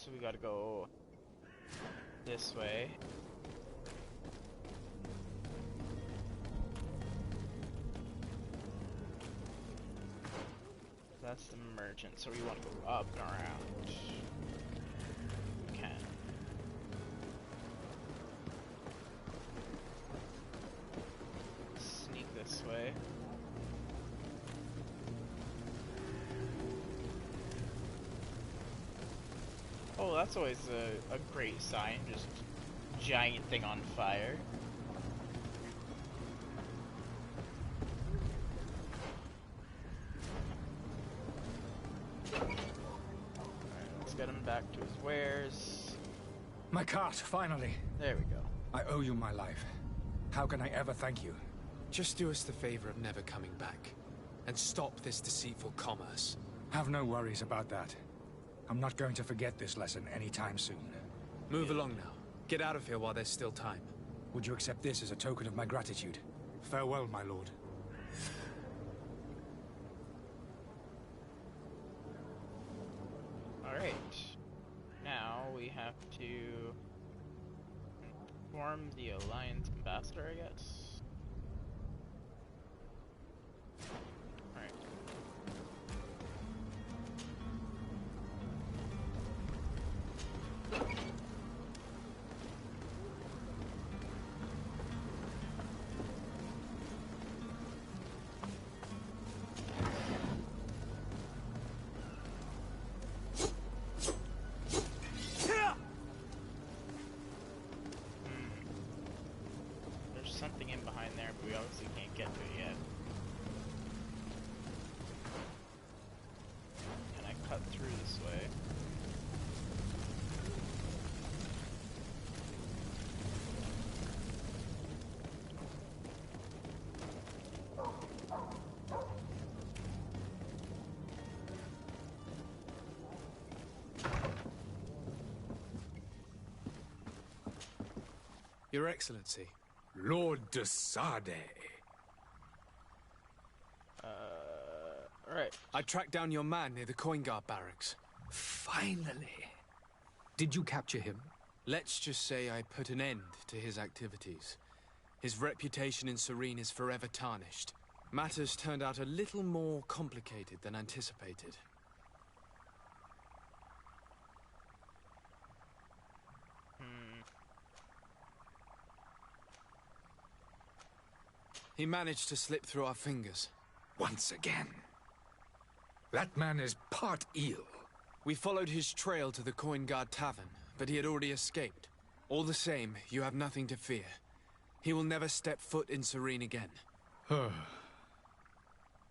so we gotta go this way. That's the merchant, so we want to go up and around. We can. Sneak this way. Oh, that's always a great sign, just giant thing on fire. Get him back to his wares. My cart, finally. There we go. I owe you my life. How can I ever thank you? Just do us the favor of never coming back. And stop this deceitful commerce. Have no worries about that. I'm not going to forget this lesson anytime soon. Move along now. Get out of here while there's still time. Would you accept this as a token of my gratitude? Farewell, my lord. Alright. Now we have to form the Alliance Ambassador, I guess. Alright. Something in behind there, but we obviously can't get to it yet. And I cut through this way. Your Excellency. Lord de Sade. Right. I tracked down your man near the coin guard barracks. Finally. Did you capture him? Let's just say I put an end to his activities. His reputation in Serene is forever tarnished. Matters turned out a little more complicated than anticipated. He managed to slip through our fingers. Once again. That man is part eel. We followed his trail to the Coin Guard Tavern, but he had already escaped. All the same, you have nothing to fear. He will never step foot in Serene again.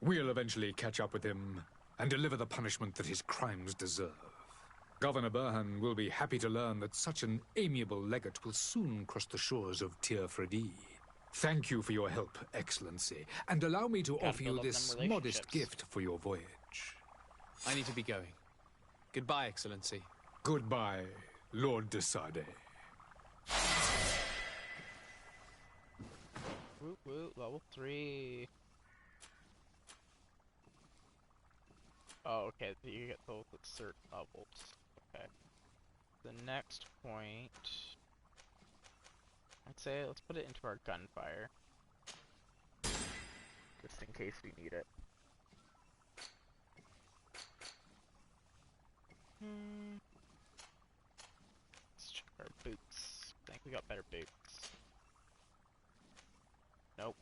We'll eventually catch up with him and deliver the punishment that his crimes deserve. Governor Burhan will be happy to learn that such an amiable legate will soon cross the shores of Tir Fredi. Thank you for your help, Excellency, and allow me to offer you this modest gift for your voyage. I need to be going. Goodbye, Excellency. Goodbye, Lord de Sade. Woot woot, level 3. Oh, okay, you get those at certain levels. Okay. The next point... I'd say let's put it into our gunfire. Just in case we need it. Let's check our boots. I think we got better boots. Nope.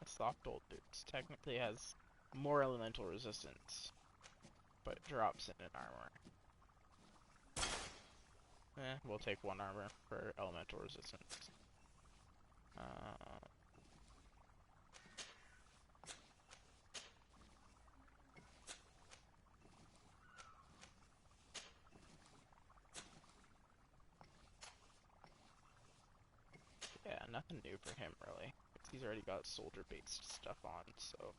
A soft old boots technically has more elemental resistance, but it drops it in armor. We'll take 1 armor for elemental resistance. Yeah, nothing new for him really. He's already got soldier-based stuff on, so...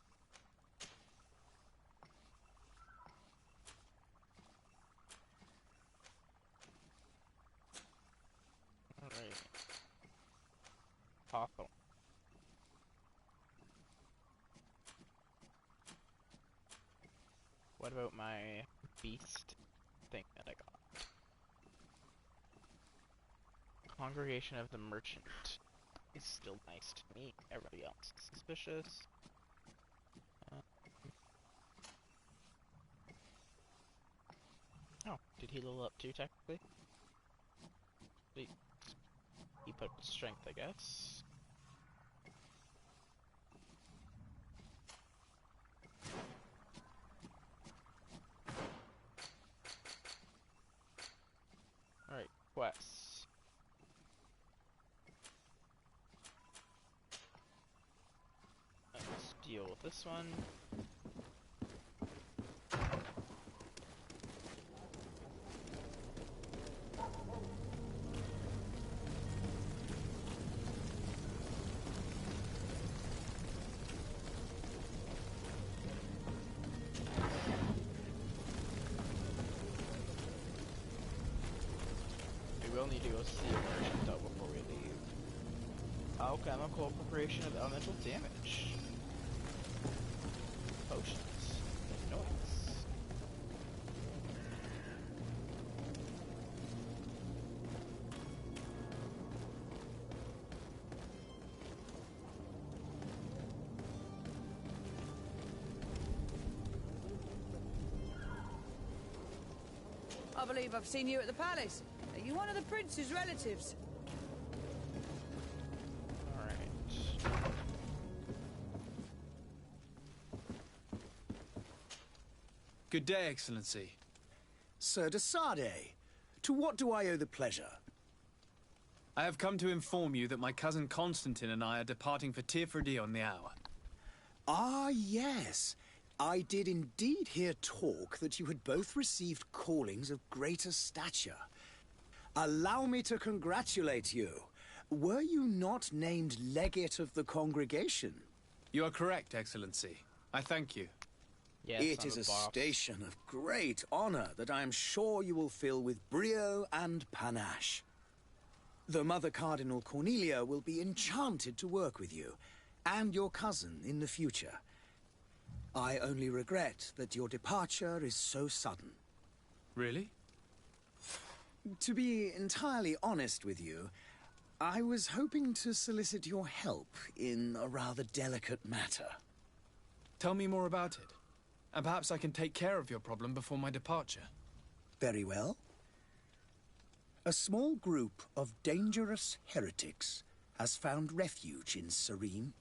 Alright. Hawthorne. What about my beast thing that I got? Congregation of the Merchant is still nice to me. Everybody else is suspicious. Oh, did he level up too, technically? He put up his strength, I guess. Alright, quests. Let's deal with this one. We will need to go see a merchant though before we leave. Alchemical appropriation of elemental damage. Potions. Noise. I believe I've seen you at the palace. Are you one of the prince's relatives? Alright. Good day, Excellency. Sir de Sade, to what do I owe the pleasure? I have come to inform you that my cousin Constantine and I are departing for Tirfredi on the hour. Ah, yes. I did indeed hear talk that you had both received callings of greater stature. Allow me to congratulate you. Were you not named legate of the congregation? You are correct, Excellency. I thank you. Yes, It I'm is the a boss. station of great honor that I am sure you will fill with brio and panache. The Mother Cardinal Cornelia will be enchanted to work with you, and your cousin in the future. I only regret that your departure is so sudden. Really? To be entirely honest with you, I was hoping to solicit your help in a rather delicate matter. Tell me more about it. And perhaps I can take care of your problem before my departure. Very well. A small group of dangerous heretics has found refuge in Serene.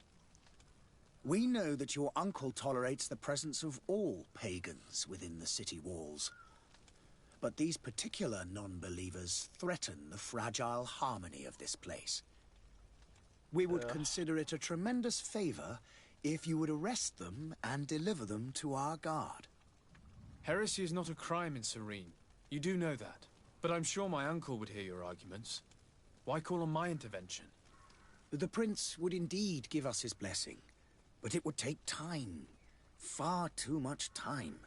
We know that your uncle tolerates the presence of all pagans within the city walls. But these particular non-believers threaten the fragile harmony of this place. We would consider it a tremendous favor if you would arrest them and deliver them to our guard. Heresy is not a crime in Serene. You do know that. But I'm sure my uncle would hear your arguments. Why call on my intervention? The prince would indeed give us his blessing, but it would take time. Far too much time.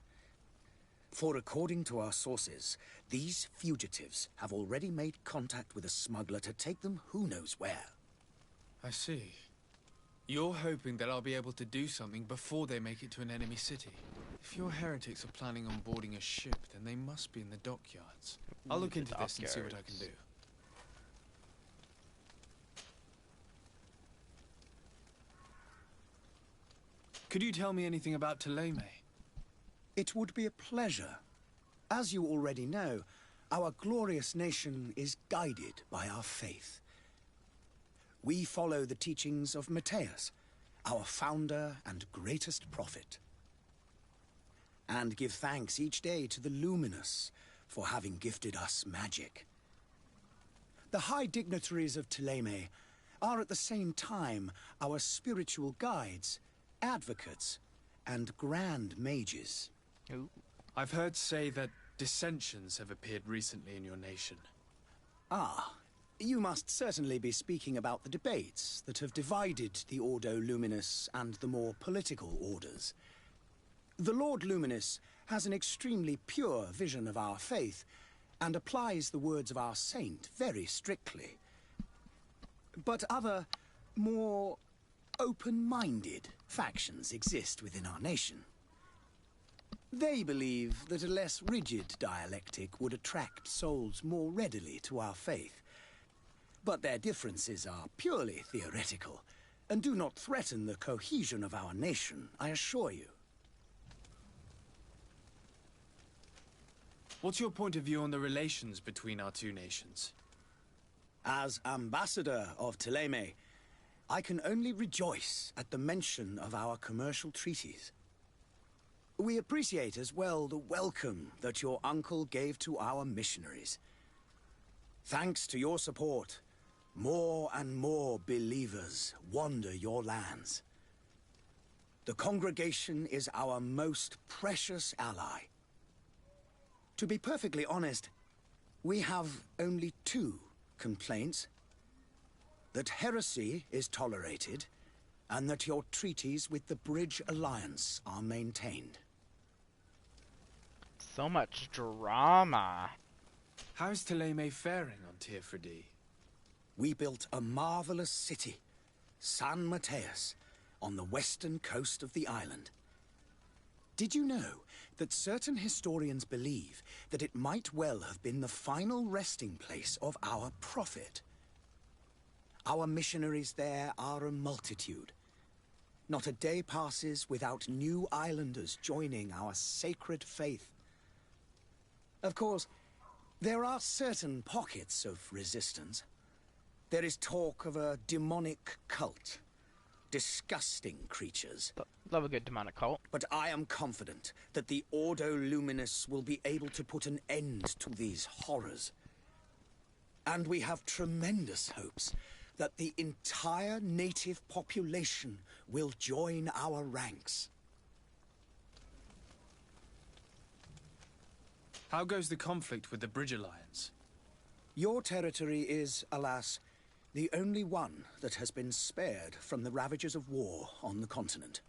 For according to our sources, these fugitives have already made contact with a smuggler to take them who knows where. I see. You're hoping that I'll be able to do something before they make it to an enemy city. If your heretics are planning on boarding a ship, then they must be in the dockyards. I'll look into this and see what I can do. Could you tell me anything about Thélème? It would be a pleasure. As you already know, our glorious nation is guided by our faith. We follow the teachings of Matthias, our founder and greatest prophet, and give thanks each day to the Luminous for having gifted us magic. The high dignitaries of Thélème are at the same time our spiritual guides, advocates, and grand mages. Ooh. I've heard say that dissensions have appeared recently in your nation. Ah, you must certainly be speaking about the debates that have divided the Ordo Luminous and the more political orders. The Lord Luminous has an extremely pure vision of our faith and applies the words of our saint very strictly. But other, more open-minded factions exist within our nation. They believe that a less rigid dialectic would attract souls more readily to our faith. But their differences are purely theoretical, and do not threaten the cohesion of our nation, I assure you. What's your point of view on the relations between our two nations? As ambassador of Thélème, I can only rejoice at the mention of our commercial treaties. We appreciate as well the welcome that your uncle gave to our missionaries. Thanks to your support, more and more believers wander your lands. The congregation is our most precious ally. To be perfectly honest, we have only two complaints. That heresy is tolerated, and that your treaties with the Bridge Alliance are maintained. So much drama. How's Thélème faring on Tirfredi? We built a marvelous city, San Mateus, on the western coast of the island. Did you know that certain historians believe that it might well have been the final resting place of our prophet? Our missionaries there are a multitude. Not a day passes without new islanders joining our sacred faith. Of course, there are certain pockets of resistance. There is talk of a demonic cult. Disgusting creatures. Love a good demonic cult. But I am confident that the Ordo Luminous will be able to put an end to these horrors. And we have tremendous hopes that the entire native population will join our ranks. How goes the conflict with the Bridge Alliance? Your territory is, alas, the only one that has been spared from the ravages of war on the continent.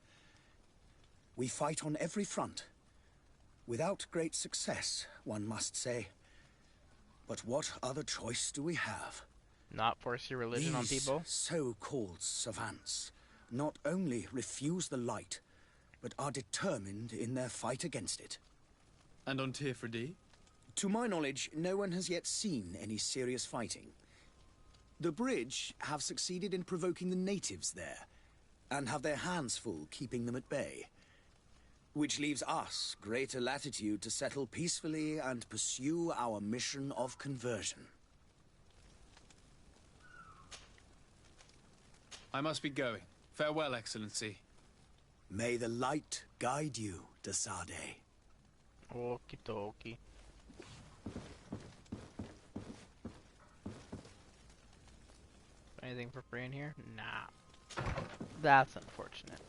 We fight on every front. Without great success, one must say. But what other choice do we have? Not force your religion on people? These so-called savants not only refuse the light, but are determined in their fight against it. And on Tirfredi? To my knowledge, no one has yet seen any serious fighting. The Bridge have succeeded in provoking the natives there, and have their hands full keeping them at bay. Which leaves us greater latitude to settle peacefully and pursue our mission of conversion. I must be going. Farewell, Excellency. May the light guide you, Desade. Okie dokie. Anything for free in here? Nah. That's unfortunate.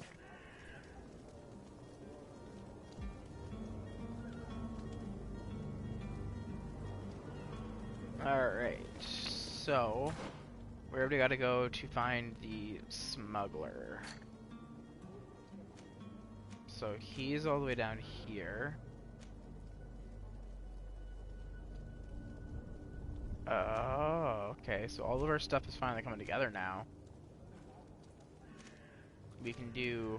Alright, so where do we gotta go to find the smuggler? So he's all the way down here. Oh, okay, so all of our stuff is finally coming together now. We can do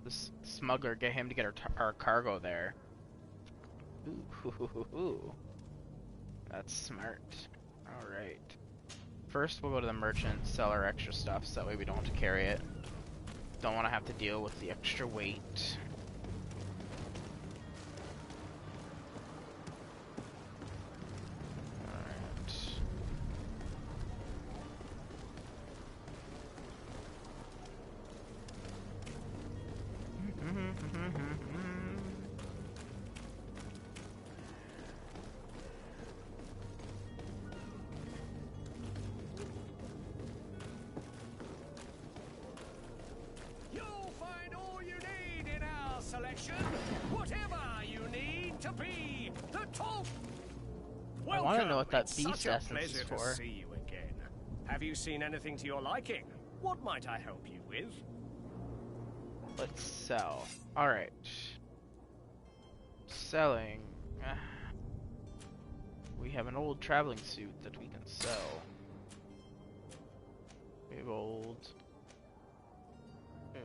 this smuggler, get him to get our cargo there. Ooh. That's smart. Alright. First, we'll go to the merchant, sell our extra stuff, so that way we don't have to carry it. Don't want to have to deal with the extra weight. Alright. You'll find all you need in our selection. Whatever you need to be the top. I want to know what that It's beast such a essence pleasure is to for. see you again. Have you seen anything to your liking? What might I help you with? Let's sell. Alright. Selling. We have an old traveling suit that we can sell. We have old. Ooh.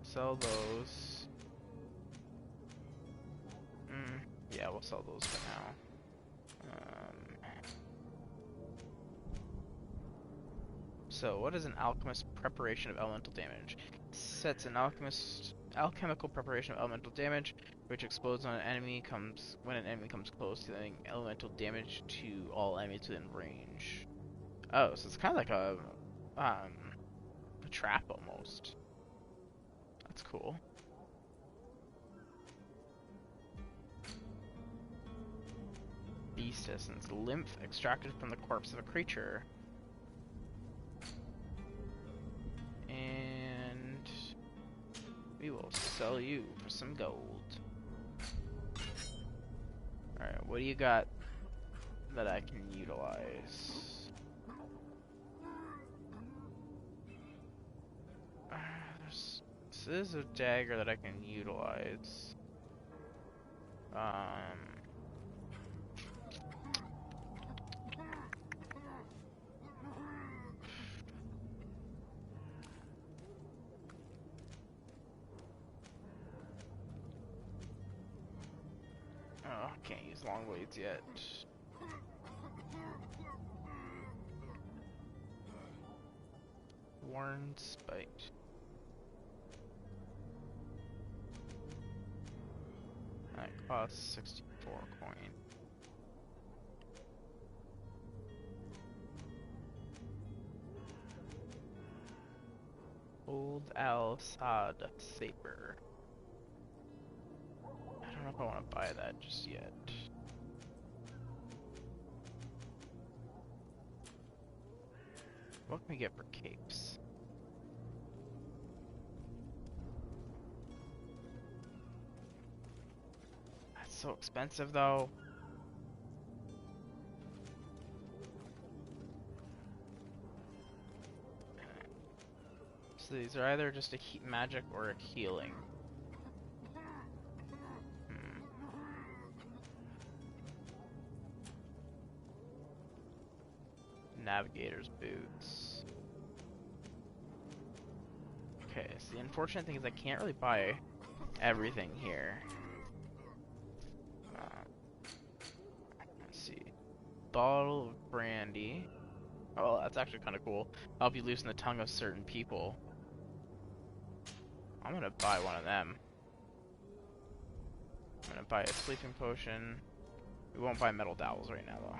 Sell those. Yeah, we'll sell those for now. So, what is an alchemist preparation of elemental damage? Sets an alchemical preparation of elemental damage, which explodes when an enemy comes close, dealing elemental damage to all enemies within range. Oh, so it's kind of like a trap almost. That's cool. Beast essence, lymph extracted from the corpse of a creature. And we will sell you for some gold. Alright, what do you got that I can utilize? This is a dagger that I can utilize. Oh, can't use long blades yet. Worn spite. That costs 64 coin. Old Al-Sad Saber. I don't know if I want to buy that just yet. What can we get for capes? That's so expensive though. So these are either just a magic or a healing. Navigator's boots. Okay, so the unfortunate thing is I can't really buy everything here. Let's see. Bottle of brandy. Oh, that's actually kind of cool. Help you loosen the tongue of certain people. I'm gonna buy one of them. I'm gonna buy a sleeping potion. We won't buy metal dowels right now though.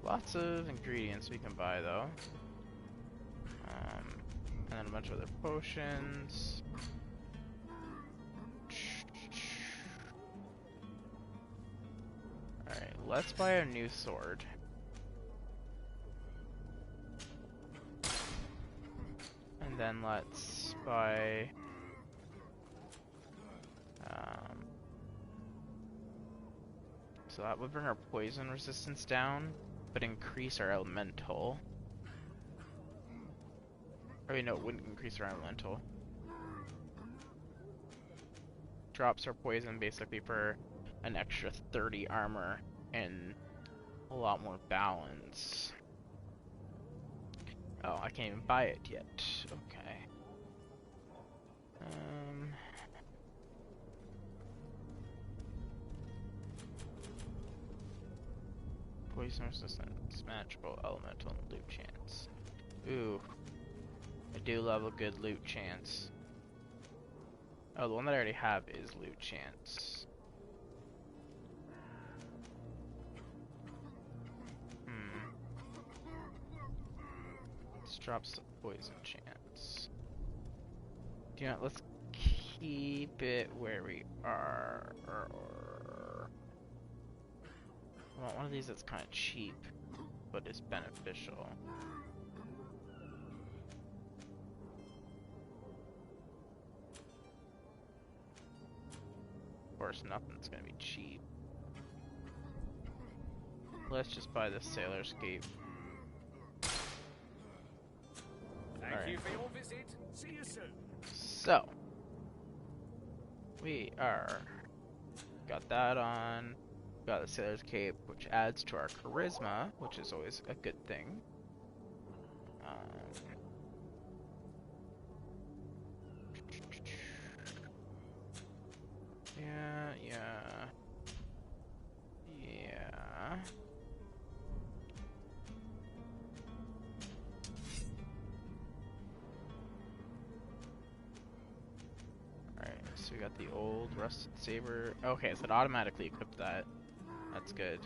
Lots of ingredients we can buy though. And then a bunch of other potions. Alright, let's buy a new sword. And then let's buy... so that would bring our poison resistance down, but increase our elemental. Or wait, no, it wouldn't increase our elemental. Drops our poison basically for an extra 30 armor and a lot more balance. Oh, I can't even buy it yet. Okay. Poison resistance, magical, elemental, and loot chance. Ooh. I do love a good loot chance. Oh, the one that I already have is loot chance. This drops the poison chance. You know, let's keep it where we are. I want one of these that's kind of cheap, but is beneficial. Of course, nothing's gonna be cheap. Let's just buy the Sailor's Cape. Thank you for your visit. See you soon. So, we got that on. Got the Sailor's Cape, which adds to our charisma, which is always a good thing. Yeah. we got the old rusted saber. Okay, so it automatically equipped that. That's good.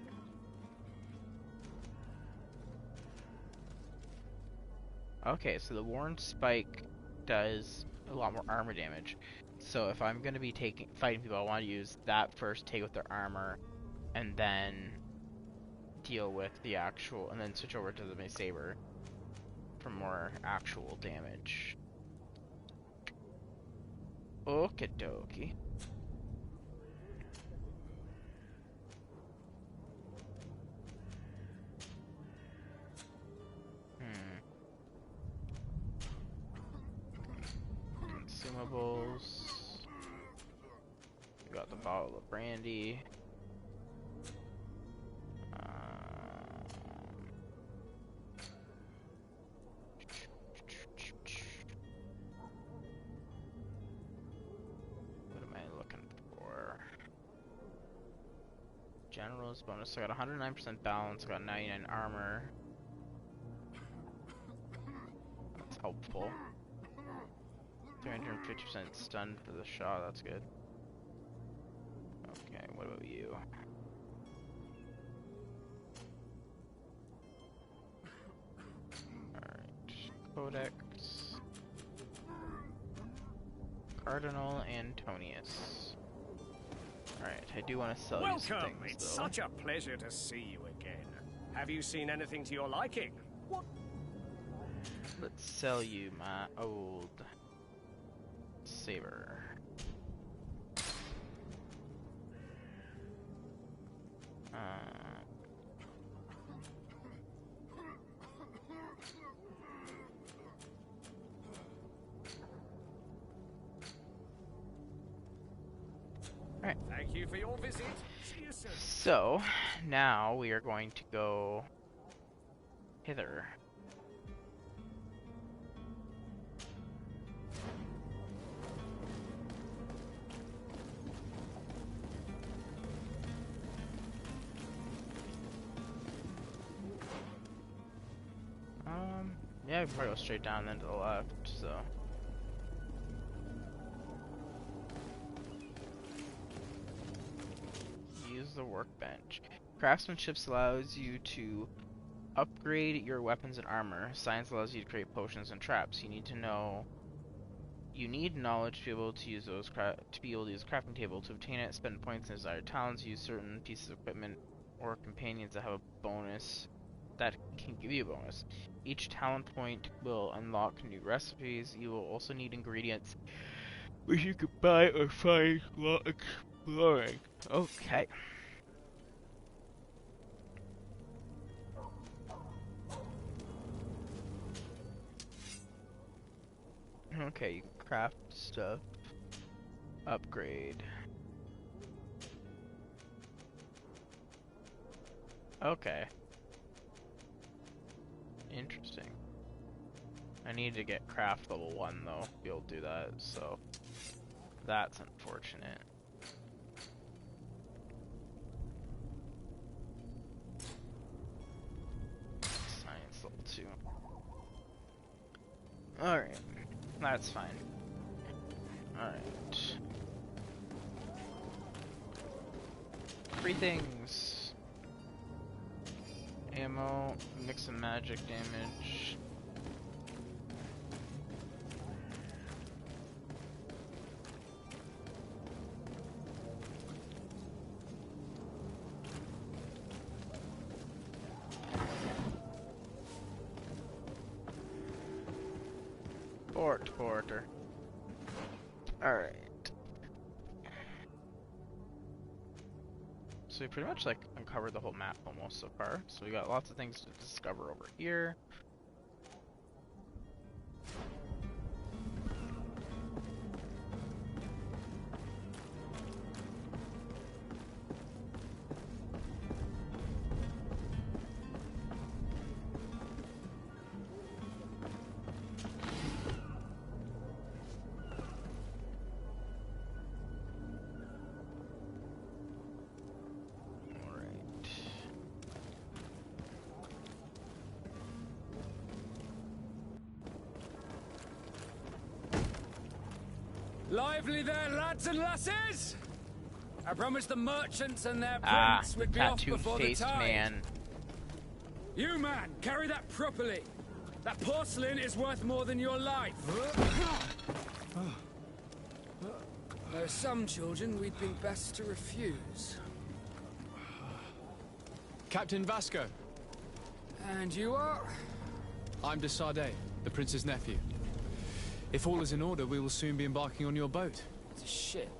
Okay, so the worn spike does a lot more armor damage. So if I'm gonna be fighting people, I want to use that first, take with their armor, and then deal with the actual, and then switch over to the saber for more actual damage. Okie dokie. Consumables. We got the bottle of brandy. What am I looking for? General's bonus. So I got 109% balance. I got 99 armor. That's helpful. 350% stunned for the shot. That's good. Okay, what about you? Alright. Codex. Cardinal Antonius. Alright, I do want to sell you some Welcome! things, It's though. such a pleasure to see you again. Have you seen anything to your liking? What? Let's sell you my old saber. Alright. Thank you for your visit. See you soon. So, now we are going to go hither. Yeah, we can probably go straight down then to the left, so. Use the workbench. Craftsmanship allows you to upgrade your weapons and armor. Science allows you to create potions and traps. You need knowledge to be able to use those to be able to use a crafting table. To obtain it, spend points in desired talents, use certain pieces of equipment or companions that have a bonus that can give you a bonus. Each talent point will unlock new recipes. You will also need ingredients which you can buy or find while exploring. Okay. Okay, you can craft stuff. Upgrade. Okay. Interesting. I need to get craft level 1 though, to be able to do that, so that's unfortunate. Science level 2. Alright, that's fine. Alright. 3 things. Ammo, mix and magic damage. Porter. Alright. So we pretty much like uncovered the whole map almost so far. So we got lots of things to discover over here. Lively there, lads and lasses! I promised the merchants and their Ah, prince the would be off tattooed before the faced tide. man. You, man, carry that properly. That porcelain is worth more than your life. There are some children we'd think best to refuse. Captain Vasco, And you are? I'm de Sardet, the prince's nephew. If all is in order, we will soon be embarking on your boat. It's a ship.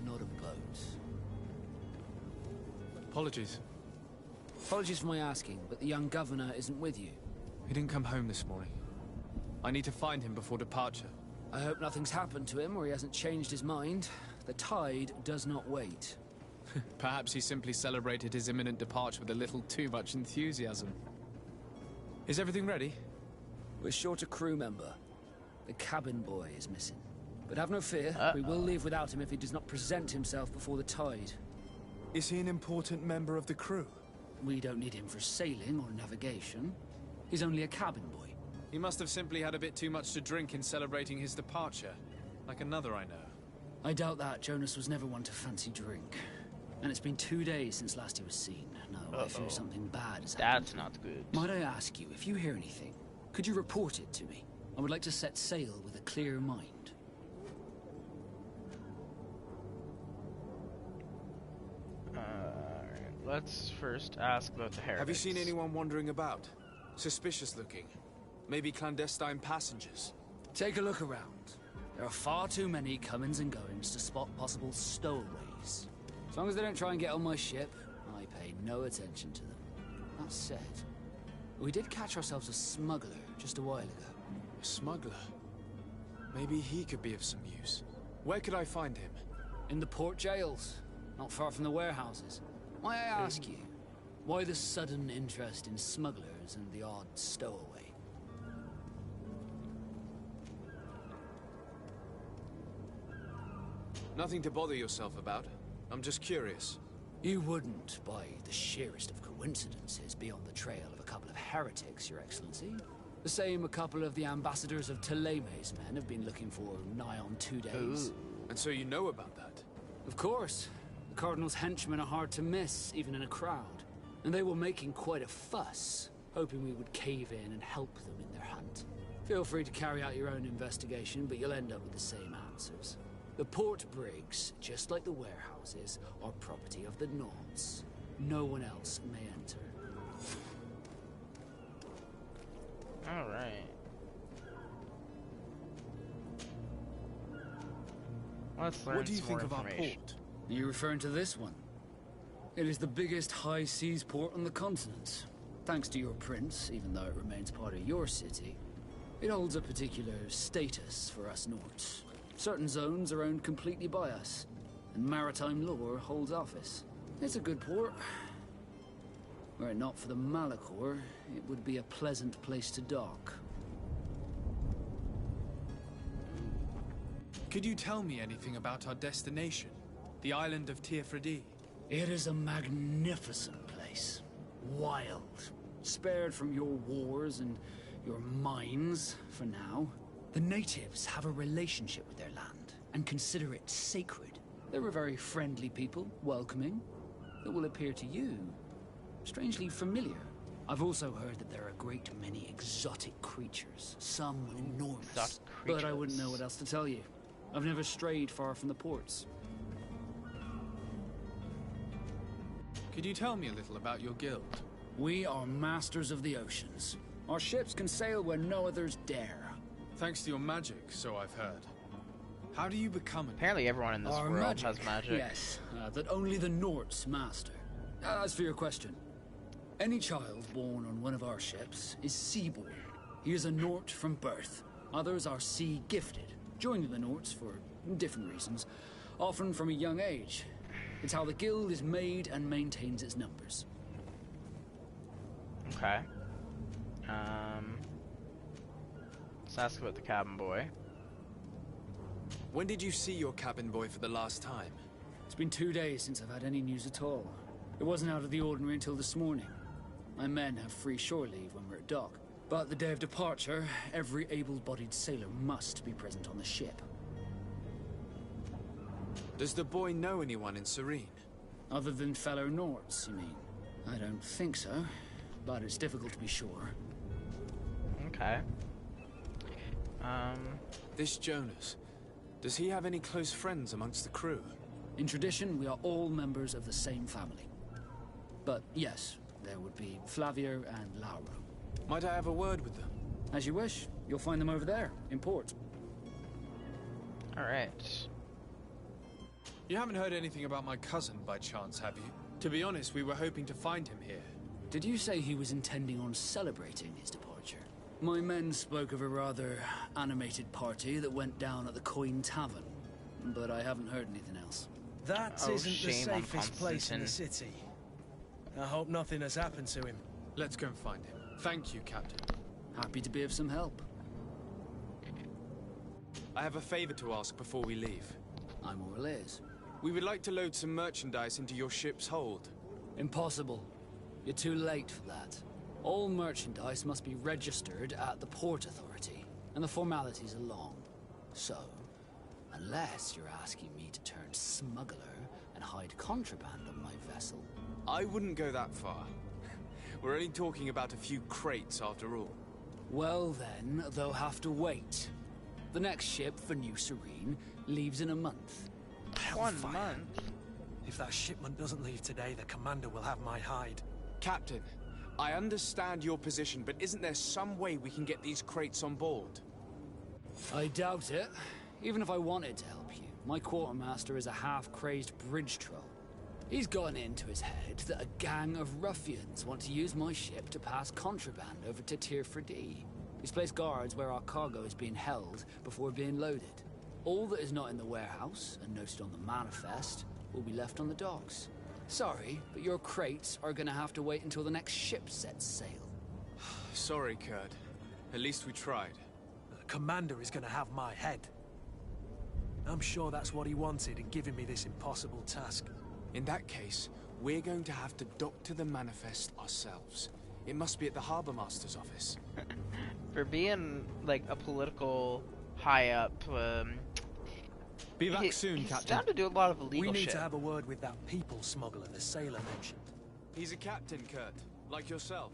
Not a boat. Apologies. Apologies for my asking, but the young governor isn't with you. He didn't come home this morning. I need to find him before departure. I hope nothing's happened to him or he hasn't changed his mind. The tide does not wait. Perhaps he simply celebrated his imminent departure with a little too much enthusiasm. Is everything ready? We're short a crew member. The cabin boy is missing. But have no fear, we will leave without him if he does not present himself before the tide. Is he an important member of the crew? We don't need him for sailing or navigation. He's only a cabin boy. He must have simply had a bit too much to drink in celebrating his departure. Like another I know. I doubt that. Jonas was never one to fancy drink. And it's been 2 days since last he was seen. No, I fear something bad has happened. That's not good. Might I ask you, if you hear anything, could you report it to me? I would like to set sail with a clear mind. Alright, let's first ask about the heretics. Have you seen anyone wandering about? Suspicious looking. Maybe clandestine passengers. Take a look around. There are far too many comings and goings to spot possible stowaways. As long as they don't try and get on my ship, I pay no attention to them. That said, we did catch ourselves a smuggler just a while ago. A smuggler? Maybe he could be of some use. Where could I find him? In the port jails, not far from the warehouses. May I ask you, why the sudden interest in smugglers and the odd stowaway? Nothing to bother yourself about. I'm just curious. You wouldn't, by the sheerest of coincidences, be on the trail of a couple of heretics, Your Excellency. The same a couple of the ambassadors of Ptolemy's men have been looking for nigh on 2 days. Ooh. And so you know about that? Of course. The Cardinal's henchmen are hard to miss, even in a crowd. And they were making quite a fuss, hoping we would cave in and help them in their hunt. Feel free to carry out your own investigation, but you'll end up with the same answers. The port brigs, just like the warehouses, are property of the Nauts. No one else may enter. Alright. Let's learn What do you some think more of our information. port? Are you referring to this one? It is the biggest high seas port on the continent. Thanks to your prince, even though it remains part of your city, it holds a particular status for us Norts. Certain zones are owned completely by us, and maritime law holds office. It's a good port. Were it not for the Malachor, it would be a pleasant place to dock. Could you tell me anything about our destination? The island of Tirfredi? It is a magnificent place. Wild. Spared from your wars and your mines, for now. The natives have a relationship with their land, and consider it sacred. They're a very friendly people, welcoming. That will appear to you strangely familiar. I've also heard that there are a great many exotic creatures, some enormous. Exotic But I wouldn't know creatures. what else to tell you. I've never strayed far from the ports. Could you tell me a little about your guild? We are masters of the oceans. Our ships can sail where no others dare. Thanks to your magic, so I've heard. How do you become an... Apparently everyone in this Our world magic, has magic. yes, that only the Norts master. As for your question, any child born on one of our ships is seaborn. He is a Nort from birth. Others are sea-gifted, joining the Norts for different reasons, often from a young age. It's how the guild is made and maintains its numbers. Okay. Let's ask about the cabin boy. When did you see your cabin boy for the last time? It's been 2 days since I've had any news at all. It wasn't out of the ordinary until this morning. My men have free shore leave when we're at dock. But the day of departure, every able-bodied sailor must be present on the ship. Does the boy know anyone in Serene? Other than fellow Nords, you mean? I don't think so, but it's difficult to be sure. Okay. This Jonas, does he have any close friends amongst the crew? In tradition, we are all members of the same family. But yes, there would be Flavio and Laura. Might I have a word with them? As you wish. You'll find them over there, in port. Alright. You haven't heard anything about my cousin by chance, have you? To be honest, we were hoping to find him here. Did you say he was intending on celebrating his departure? My men spoke of a rather animated party that went down at the Coin Tavern, but I haven't heard anything else. That Oh, isn't the shame on safest place in the Constantine. city. I hope nothing has happened to him. Let's go and find him. Thank you, Captain. Happy to be of some help. I have a favor to ask before we leave. I'm all ears. We would like to load some merchandise into your ship's hold. Impossible. You're too late for that. All merchandise must be registered at the Port Authority, and the formalities are long. So, unless you're asking me to turn smuggler and hide contraband on my vessel. I wouldn't go that far. We're only talking about a few crates after all. Well then, they'll have to wait. The next ship for New Serene leaves in a month. 1 month? If that shipment doesn't leave today, the commander will have my hide. Captain, I understand your position, but isn't there some way we can get these crates on board? I doubt it. Even if I wanted to help you, my quartermaster is a half-crazed bridge troll. He's gotten into his head that a gang of ruffians want to use my ship to pass contraband over to Tier 4D. He's placed guards where our cargo is being held before being loaded. All that is not in the warehouse, and noted on the manifest, will be left on the docks. Sorry, but your crates are gonna have to wait until the next ship sets sail. Sorry, Kurt. At least we tried. The commander is going to have my head. I'm sure that's what he wanted in giving me this impossible task. In that case, we're going to have to dock to the manifest ourselves. It must be at the Harbour Master's office. For being, like, a political high-up, Be back soon, he's Captain. down to do a lot of illegal We need shit. to have a word with that people smuggler the sailor mentioned. He's a captain, Kurt, like yourself.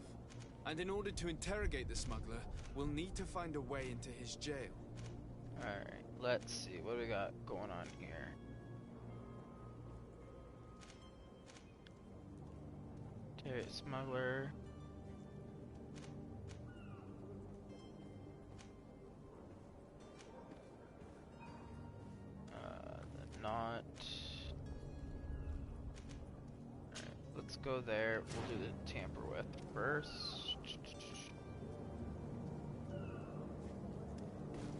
And in order to interrogate the smuggler, we'll need to find a way into his jail. Alright, let's see. What do we got going on here? Okay, smuggler. Not. Alright, let's go there. We'll do the tamper with first.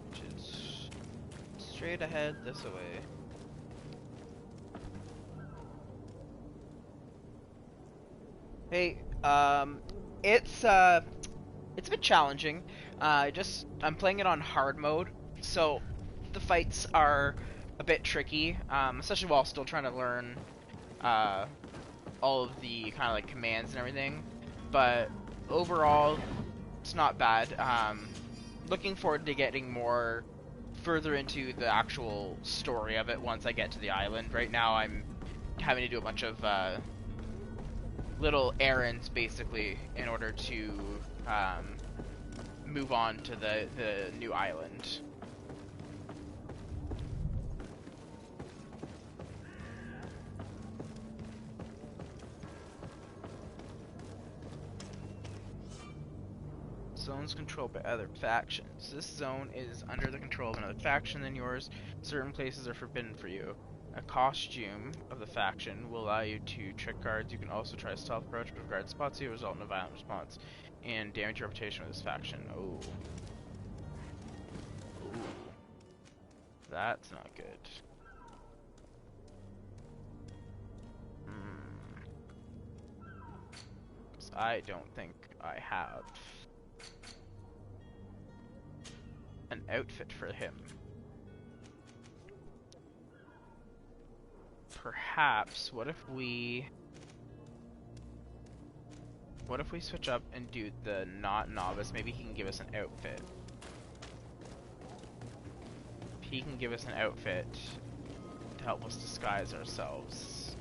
Which is straight ahead this way. Hey, it's a bit challenging. I'm playing it on hard mode, so the fights are a bit tricky, especially while still trying to learn all of the kind of like commands and everything. But overall, it's not bad. Looking forward to getting more further into the actual story of it once I get to the island. Right now, I'm having to do a bunch of little errands basically in order to move on to the new island. Zones controlled by other factions. This zone is under the control of another faction than yours. Certain places are forbidden for you. A costume of the faction will allow you to trick guards. You can also try a stealth approach, but if a guard spots you, result in a violent response and damage your reputation with this faction. Oh. Ooh. That's not good. I don't think I have an outfit for him. Perhaps, what if we switch up and do the not novice? Maybe he can give us an outfit. If he can give us an outfit to help us disguise ourselves.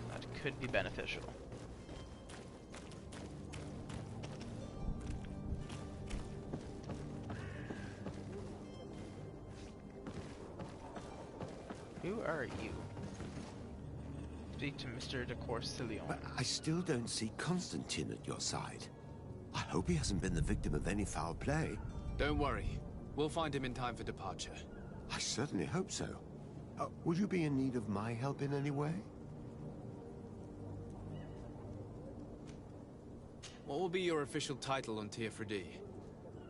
That could be beneficial. Who are you? Speak to Mr. de Corsilion. But I still don't see Constantine at your side. I hope he hasn't been the victim of any foul play. Don't worry. We'll find him in time for departure. I certainly hope so. Would you be in need of my help in any way? What will be your official title on Teofredi?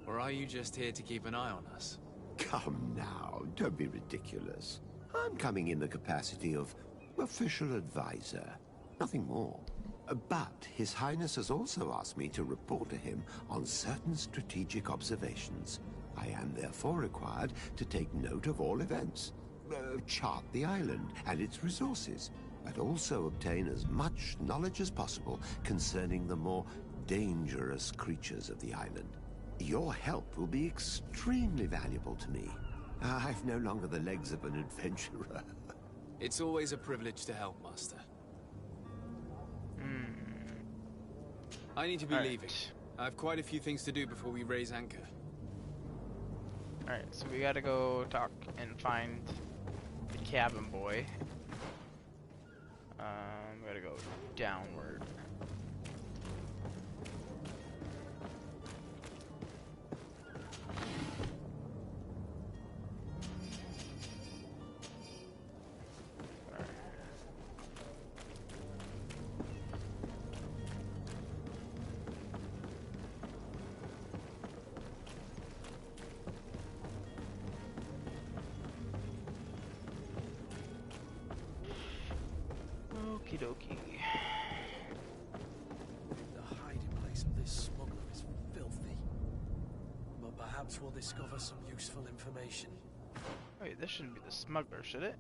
Or are you just here to keep an eye on us? Come now, don't be ridiculous. I'm coming in the capacity of official advisor, nothing more. But His Highness has also asked me to report to him on certain strategic observations. I am therefore required to take note of all events, chart the island and its resources, but also obtain as much knowledge as possible concerning the more dangerous creatures of the island. Your help will be extremely valuable to me. I've no longer the legs of an adventurer. It's always a privilege to help, Master. I need to be leaving. I have quite a few things to do before we raise anchor. Alright, so we gotta go talk and find the cabin boy. We gotta go downward. Okie dokie. The hiding place of this smuggler is filthy. But perhaps we'll discover some useful information. Wait, this shouldn't be the smuggler, should it?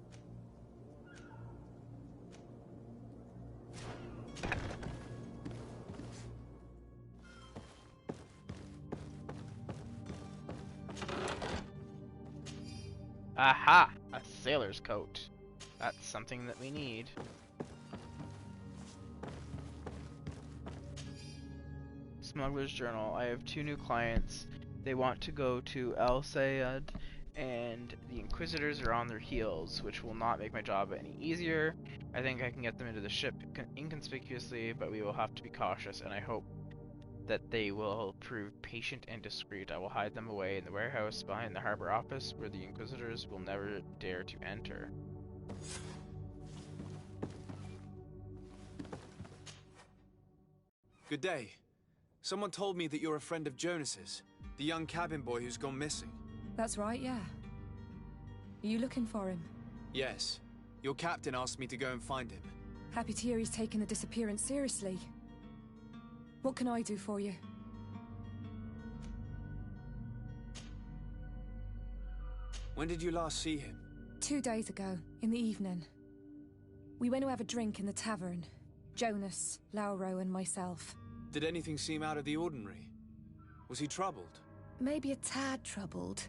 Aha! A sailor's coat. That's something that we need. Smuggler's Journal. I have 2 new clients. They want to go to El Sayed, and the Inquisitors are on their heels, which will not make my job any easier. I think I can get them into the ship inconspicuously, but we will have to be cautious, and I hope that they will prove patient and discreet. I will hide them away in the warehouse behind the harbor office, where the Inquisitors will never dare to enter. Good day. Someone told me that you're a friend of Jonas's, the young cabin boy who's gone missing. That's right, yeah. Are you looking for him? Yes. Your captain asked me to go and find him. Happy to hear he's taken the disappearance seriously. What can I do for you? When did you last see him? 2 days ago, in the evening. We went to have a drink in the tavern. Jonas, Lauro, and myself. Did anything seem out of the ordinary? Was he troubled? Maybe a tad troubled.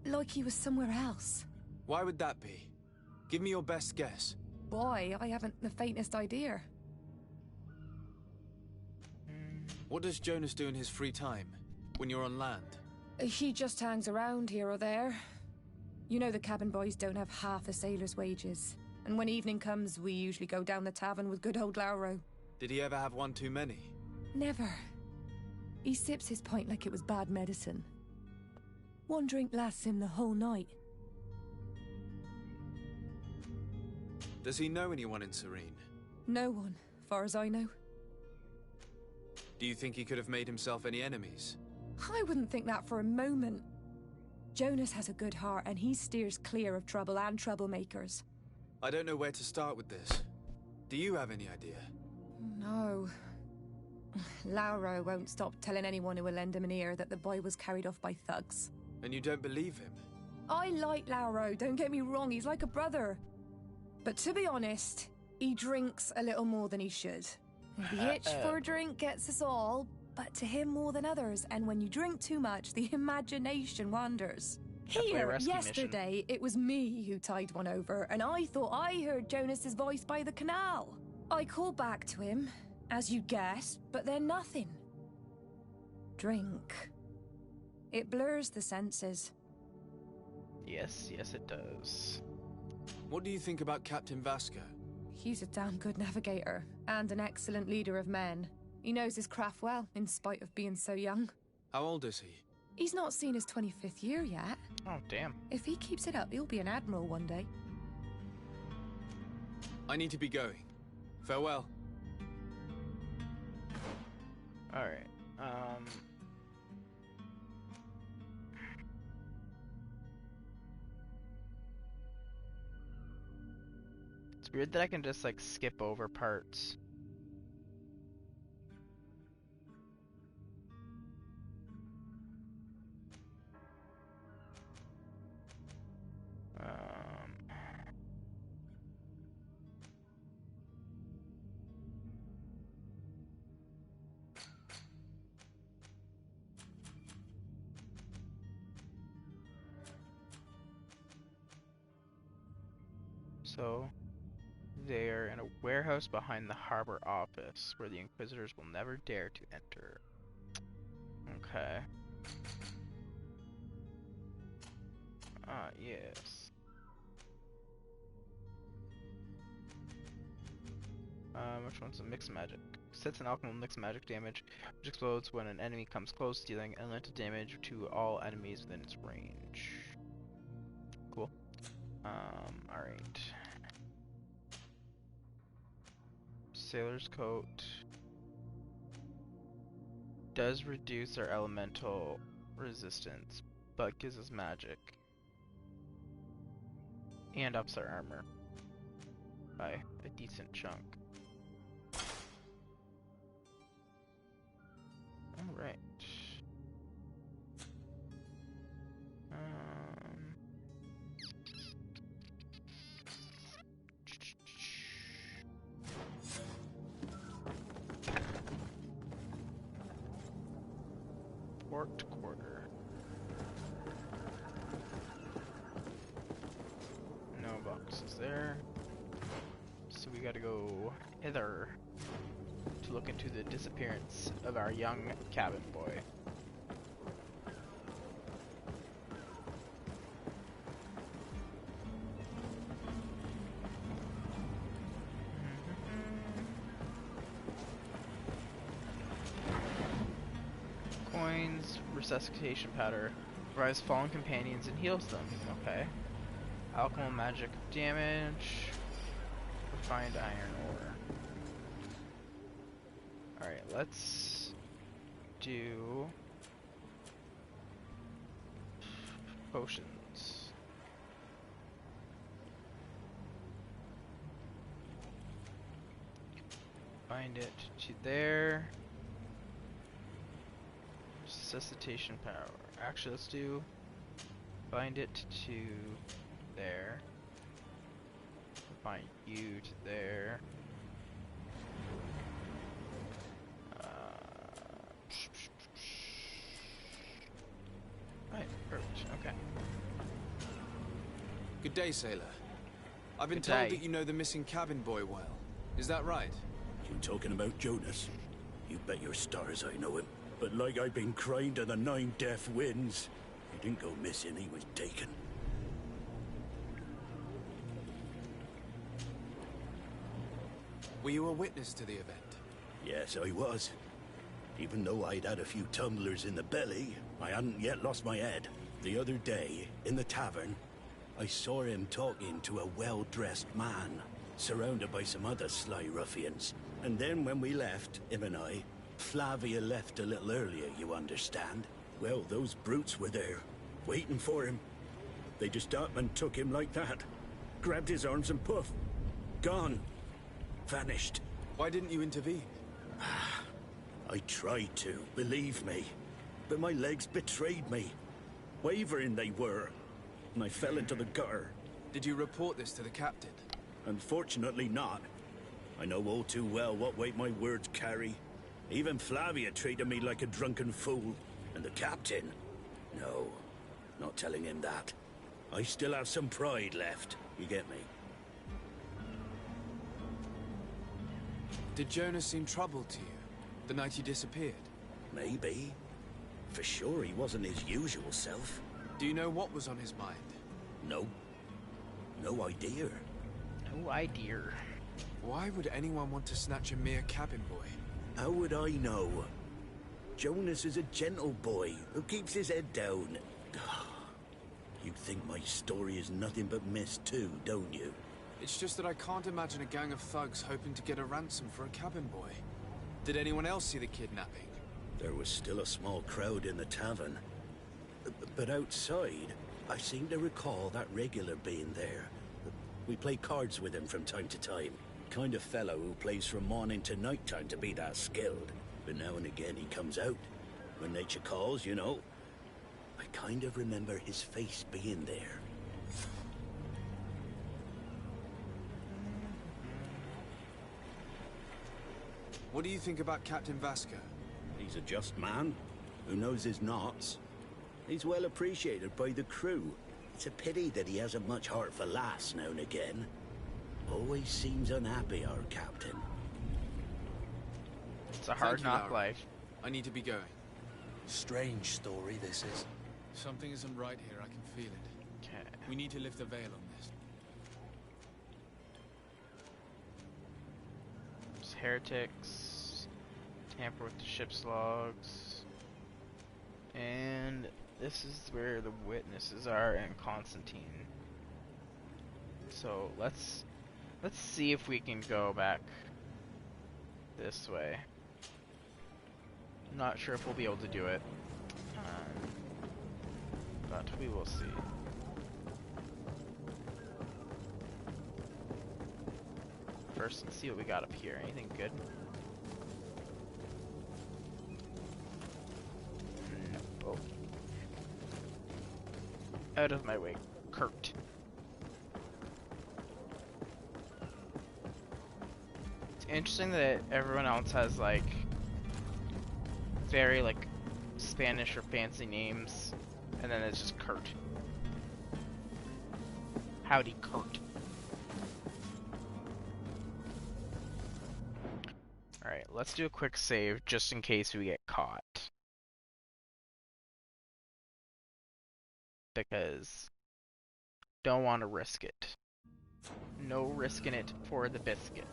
Like he was somewhere else. Why would that be? Give me your best guess. Boy, I haven't the faintest idea. What does Jonas do in his free time, when you're on land? He just hangs around here or there. You know the cabin boys don't have half a sailor's wages. And when evening comes, we usually go down the tavern with good old Lauro. Did he ever have one too many? Never. He sips his pint like it was bad medicine. One drink lasts him the whole night. Does he know anyone in Serene? No one, far as I know. Do you think he could have made himself any enemies? I wouldn't think that for a moment. Jonas has a good heart and he steers clear of trouble and troublemakers. I don't know where to start with this. Do you have any idea? No. Lauro won't stop telling anyone who will lend him an ear that the boy was carried off by thugs. And you don't believe him? I like Lauro, don't get me wrong, he's like a brother. But to be honest, he drinks a little more than he should. The itch for a drink gets us all, but to him more than others, and when you drink too much, the imagination wanders. Definitely a Here, rescue yesterday, it was me who tied one over, and I thought I heard Jonas's voice by the canal. I called back to him, as you guessed, but then nothing. Drink. It blurs the senses. Yes, yes it does. What do you think about Captain Vasco? He's a damn good navigator, and an excellent leader of men. He knows his craft well, in spite of being so young. How old is he? He's not seen his 25th year yet. Oh, damn. If he keeps it up, he'll be an admiral one day. I need to be going. Farewell. Alright, it's weird that I can just, like, skip over parts. So, they're in a warehouse behind the harbor office, where the Inquisitors will never dare to enter. Okay. Yes. Which one's a mixed magic? Sets an alchemical mixed magic damage, which explodes when an enemy comes close, dealing elemental damage to all enemies within its range. Cool. Alright. Sailor's coat does reduce our elemental resistance, but gives us magic. And ups our armor by a decent chunk. Alright. Port quarter. No boxes there. So we gotta go hither to look into the disappearance of our young cabin boy. Coins, resuscitation powder, revives fallen companions and heals them. Okay. Alchemical magic damage, refined iron ore. Alright, let's do potions. Bind it to there. Resuscitation power. Actually, let's do bind it to there. Bind you to there. Right, perfect. Okay. Good day, sailor. I've been Good told day. that you know the missing cabin boy well. Is that right? You talking about Jonas? You bet your stars I know him. But like I've been crying to the 9 deaf winds, he didn't go missing, he was taken. Were you a witness to the event? Yes, I was. Even though I'd had a few tumblers in the belly, I hadn't yet lost my head. The other day, in the tavern, I saw him talking to a well-dressed man, surrounded by some other sly ruffians. And then when we left, him and I, Flavia left a little earlier, you understand. Well, those brutes were there, waiting for him. They just up and took him like that. Grabbed his arms and poof. Gone. Vanished. Why didn't you intervene? I tried to, believe me. But my legs betrayed me. Wavering they were. And I fell into the gutter. Did you report this to the captain? Unfortunately not. I know all too well what weight my words carry. Even Flavia treated me like a drunken fool. And the captain? No. Not telling him that. I still have some pride left. You get me? Did Jonas seem troubled to you the night he disappeared? Maybe. For sure he wasn't his usual self. Do you know what was on his mind? No. No idea. No idea. Why would anyone want to snatch a mere cabin boy? How would I know? Jonas is a gentle boy who keeps his head down. You think my story is nothing but mist too, don't you? It's just that I can't imagine a gang of thugs hoping to get a ransom for a cabin boy. Did anyone else see the kidnapping? There was still a small crowd in the tavern. But outside, I seem to recall that regular being there. We play cards with him from time to time. Kind of fellow who plays from morning to night time to be that skilled. But now and again he comes out. When nature calls, you know. I kind of remember his face being there. What do you think about Captain Vasco? He's a just man who knows his knots. He's well appreciated by the crew. It's a pity that he hasn't much heart for laughs now and again. Always seems unhappy, our captain. It's a hard knock life. I need to be going. Strange story, this is. Something isn't right here, I can feel it. Okay. We need to lift the veil on this. There's heretics. Tamper with the ship's logs. And this is where the witnesses are in Constantine. So let's see if we can go back this way. I'm not sure if we'll be able to do it, but we will see. First, let's see what we got up here. Anything good? No. Oh. Out of my way, Kurt. It's interesting that everyone else has like very like Spanish or fancy names, and then it's just Kurt. Howdy, Kurt. Alright, let's do a quick save just in case we get caught. Because don't want to risk it. No risking it for the biscuit.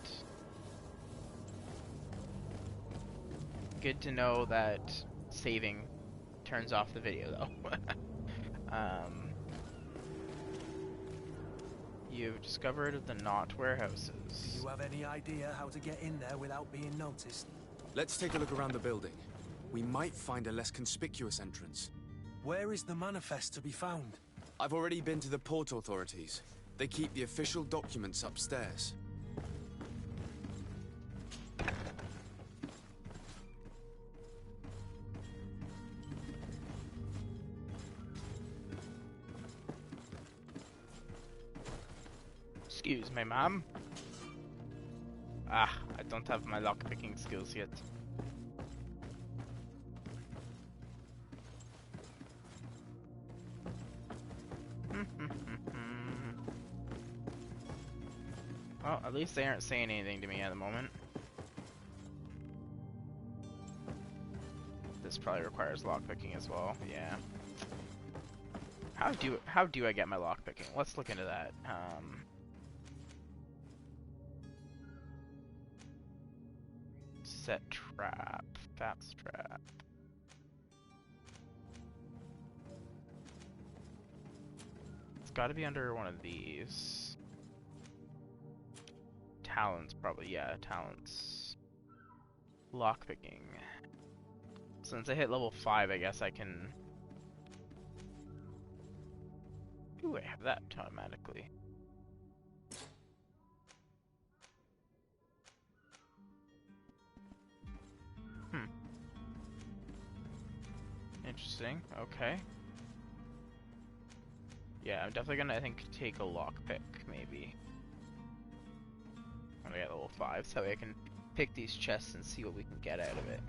Good to know that saving turns off the video though. You've discovered the Knot warehouses. Do you have any idea how to get in there without being noticed? Let's take a look around the building. We might find a less conspicuous entrance. Where is the manifest to be found? I've already been to the port authorities. They keep the official documents upstairs. Excuse me, ma'am. Ah, I don't have my lockpicking skills yet. Well, at least they aren't saying anything to me at the moment. This probably requires lockpicking as well. Yeah. How do I get my lockpicking? Let's look into that. Set trap, fast trap. It's got to be under one of these. Talents, probably, yeah, talents. Lockpicking. Since I hit level 5, I guess I can... Ooh, I have that automatically. Interesting, okay. Yeah, I'm definitely gonna, I think, take a lockpick, maybe. When I get level 5, so I can pick these chests and see what we can get out of it.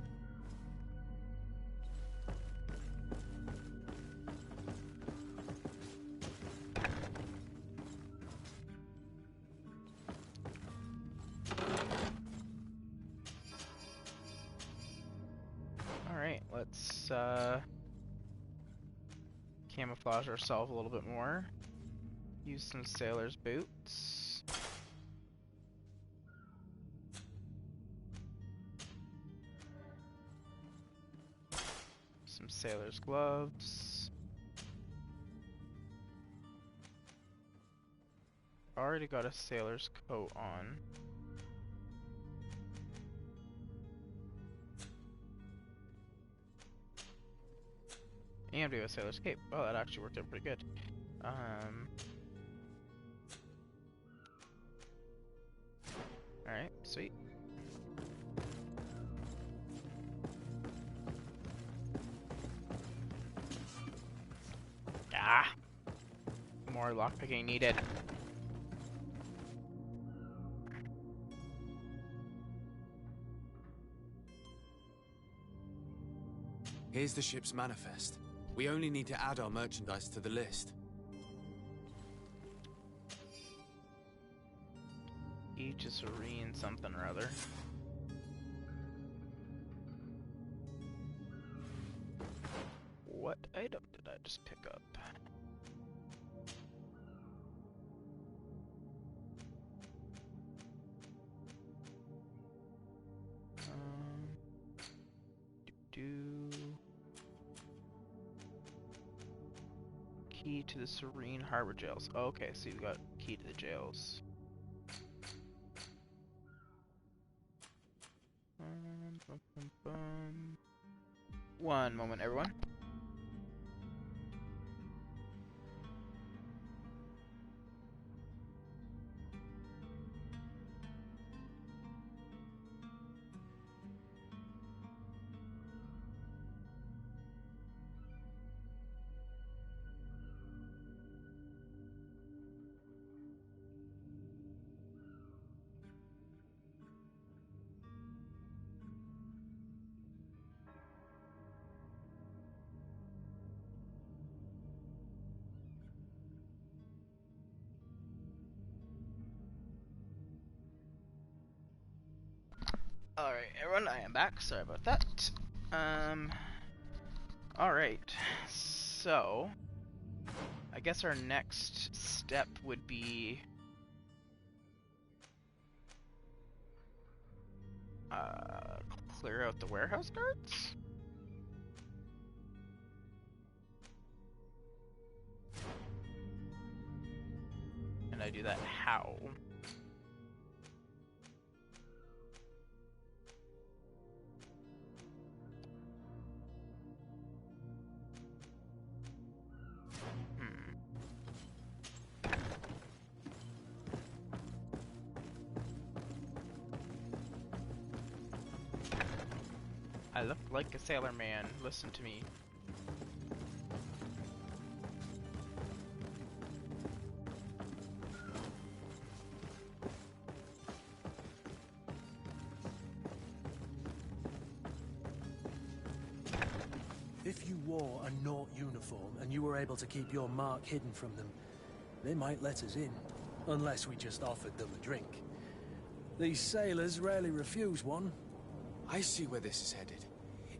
Let's camouflage ourselves a little bit more. Use some sailor's boots. Some sailor's gloves. Already got a sailor's coat on. And we have a sailor's cape. Oh, that actually worked out pretty good. Alright, sweet. Ah! More lockpicking needed. Here's the ship's manifest. We only need to add our merchandise to the list. Each is serene something or other. What item did I just pick up? Key to the Serene Harbor jails. Oh, okay, so you've got key to the jails. One moment, everyone. Alright, everyone, I am back. Sorry about that. Alright, so I guess our next step would be clear out the warehouse guards? And I do that how? I look like a sailor man. Listen to me. If you wore a Naut uniform and you were able to keep your mark hidden from them, they might let us in, unless we just offered them a drink. These sailors rarely refuse one. I see where this is headed.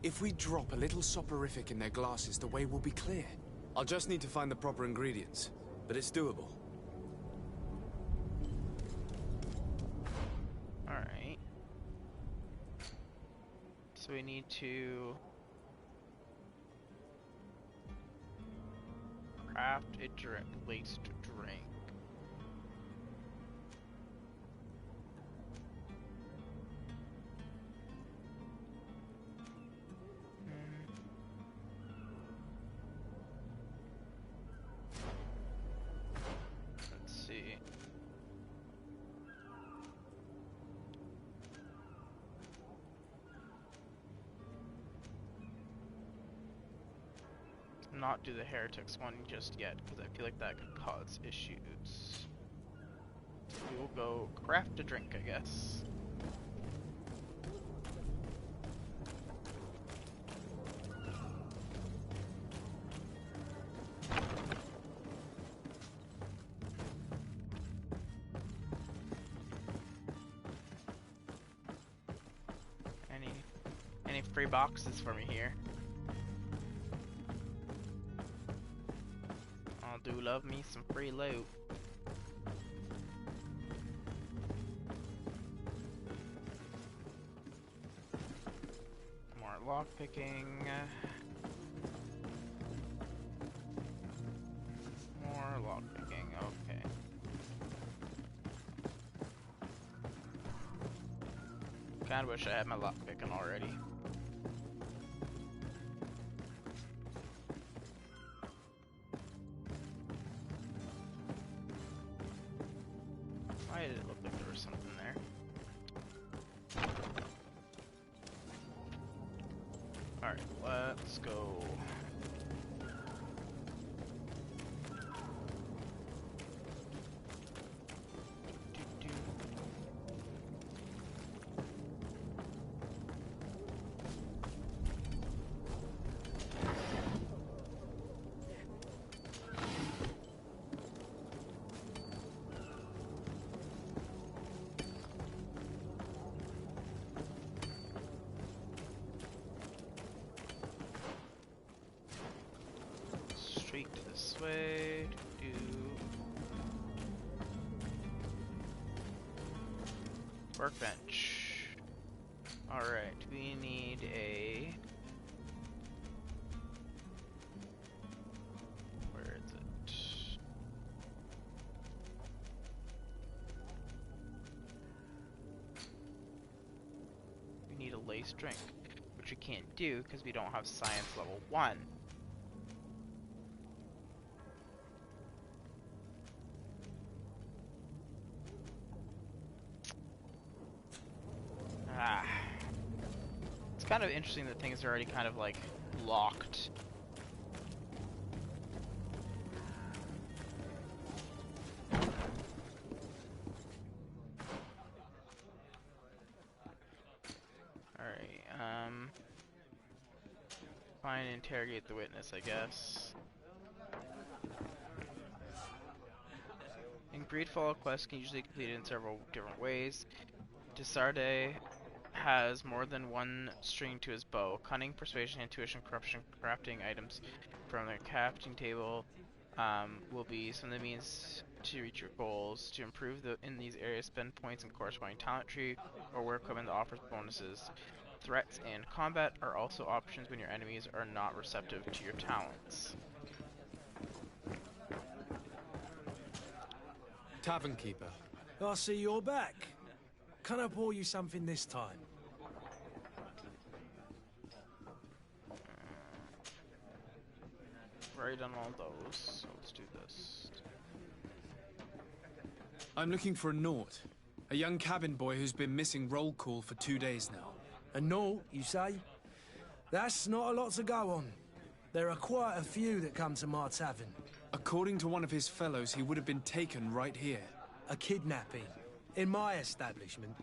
If we drop a little soporific in their glasses, the way will be clear. I'll just need to find the proper ingredients, but it's doable. Alright. So we need to craft a drink, laced drink. Let's see. Not do the heretics one just yet, because I feel like that could cause issues. So we will go craft a drink, I guess. Any free boxes for me here? do love me some free loot. More lockpicking. More lockpicking, okay. Kinda wish I had my lockpicking already. Why did it look like there was something there? Alright, let's go. Straight this way. Workbench. Alright, we need a... Where is it? We need a lace drink, which we can't do because we don't have science level 1. It's kind of interesting that things are already kind of like locked. Alright, find and interrogate the witness, I guess. In Greedfall, quests can usually be completed in several different ways. Desarde has more than one string to his bow. Cunning, persuasion, intuition, corruption, crafting items from the crafting table will be some of the means to reach your goals. To improve in these areas, spend points in corresponding talent tree or wear equipment that offers bonuses. Threats and combat are also options when your enemies are not receptive to your talents. Tavern keeper. I see you're back. Can I pour you something this time? Right on all those, so let's do this. I'm looking for a Naut. A young cabin boy who's been missing roll call for 2 days now. A Naut, you say? That's not a lot to go on. There are quite a few that come to my tavern. According to one of his fellows, he would have been taken right here. A kidnapping? In my establishment?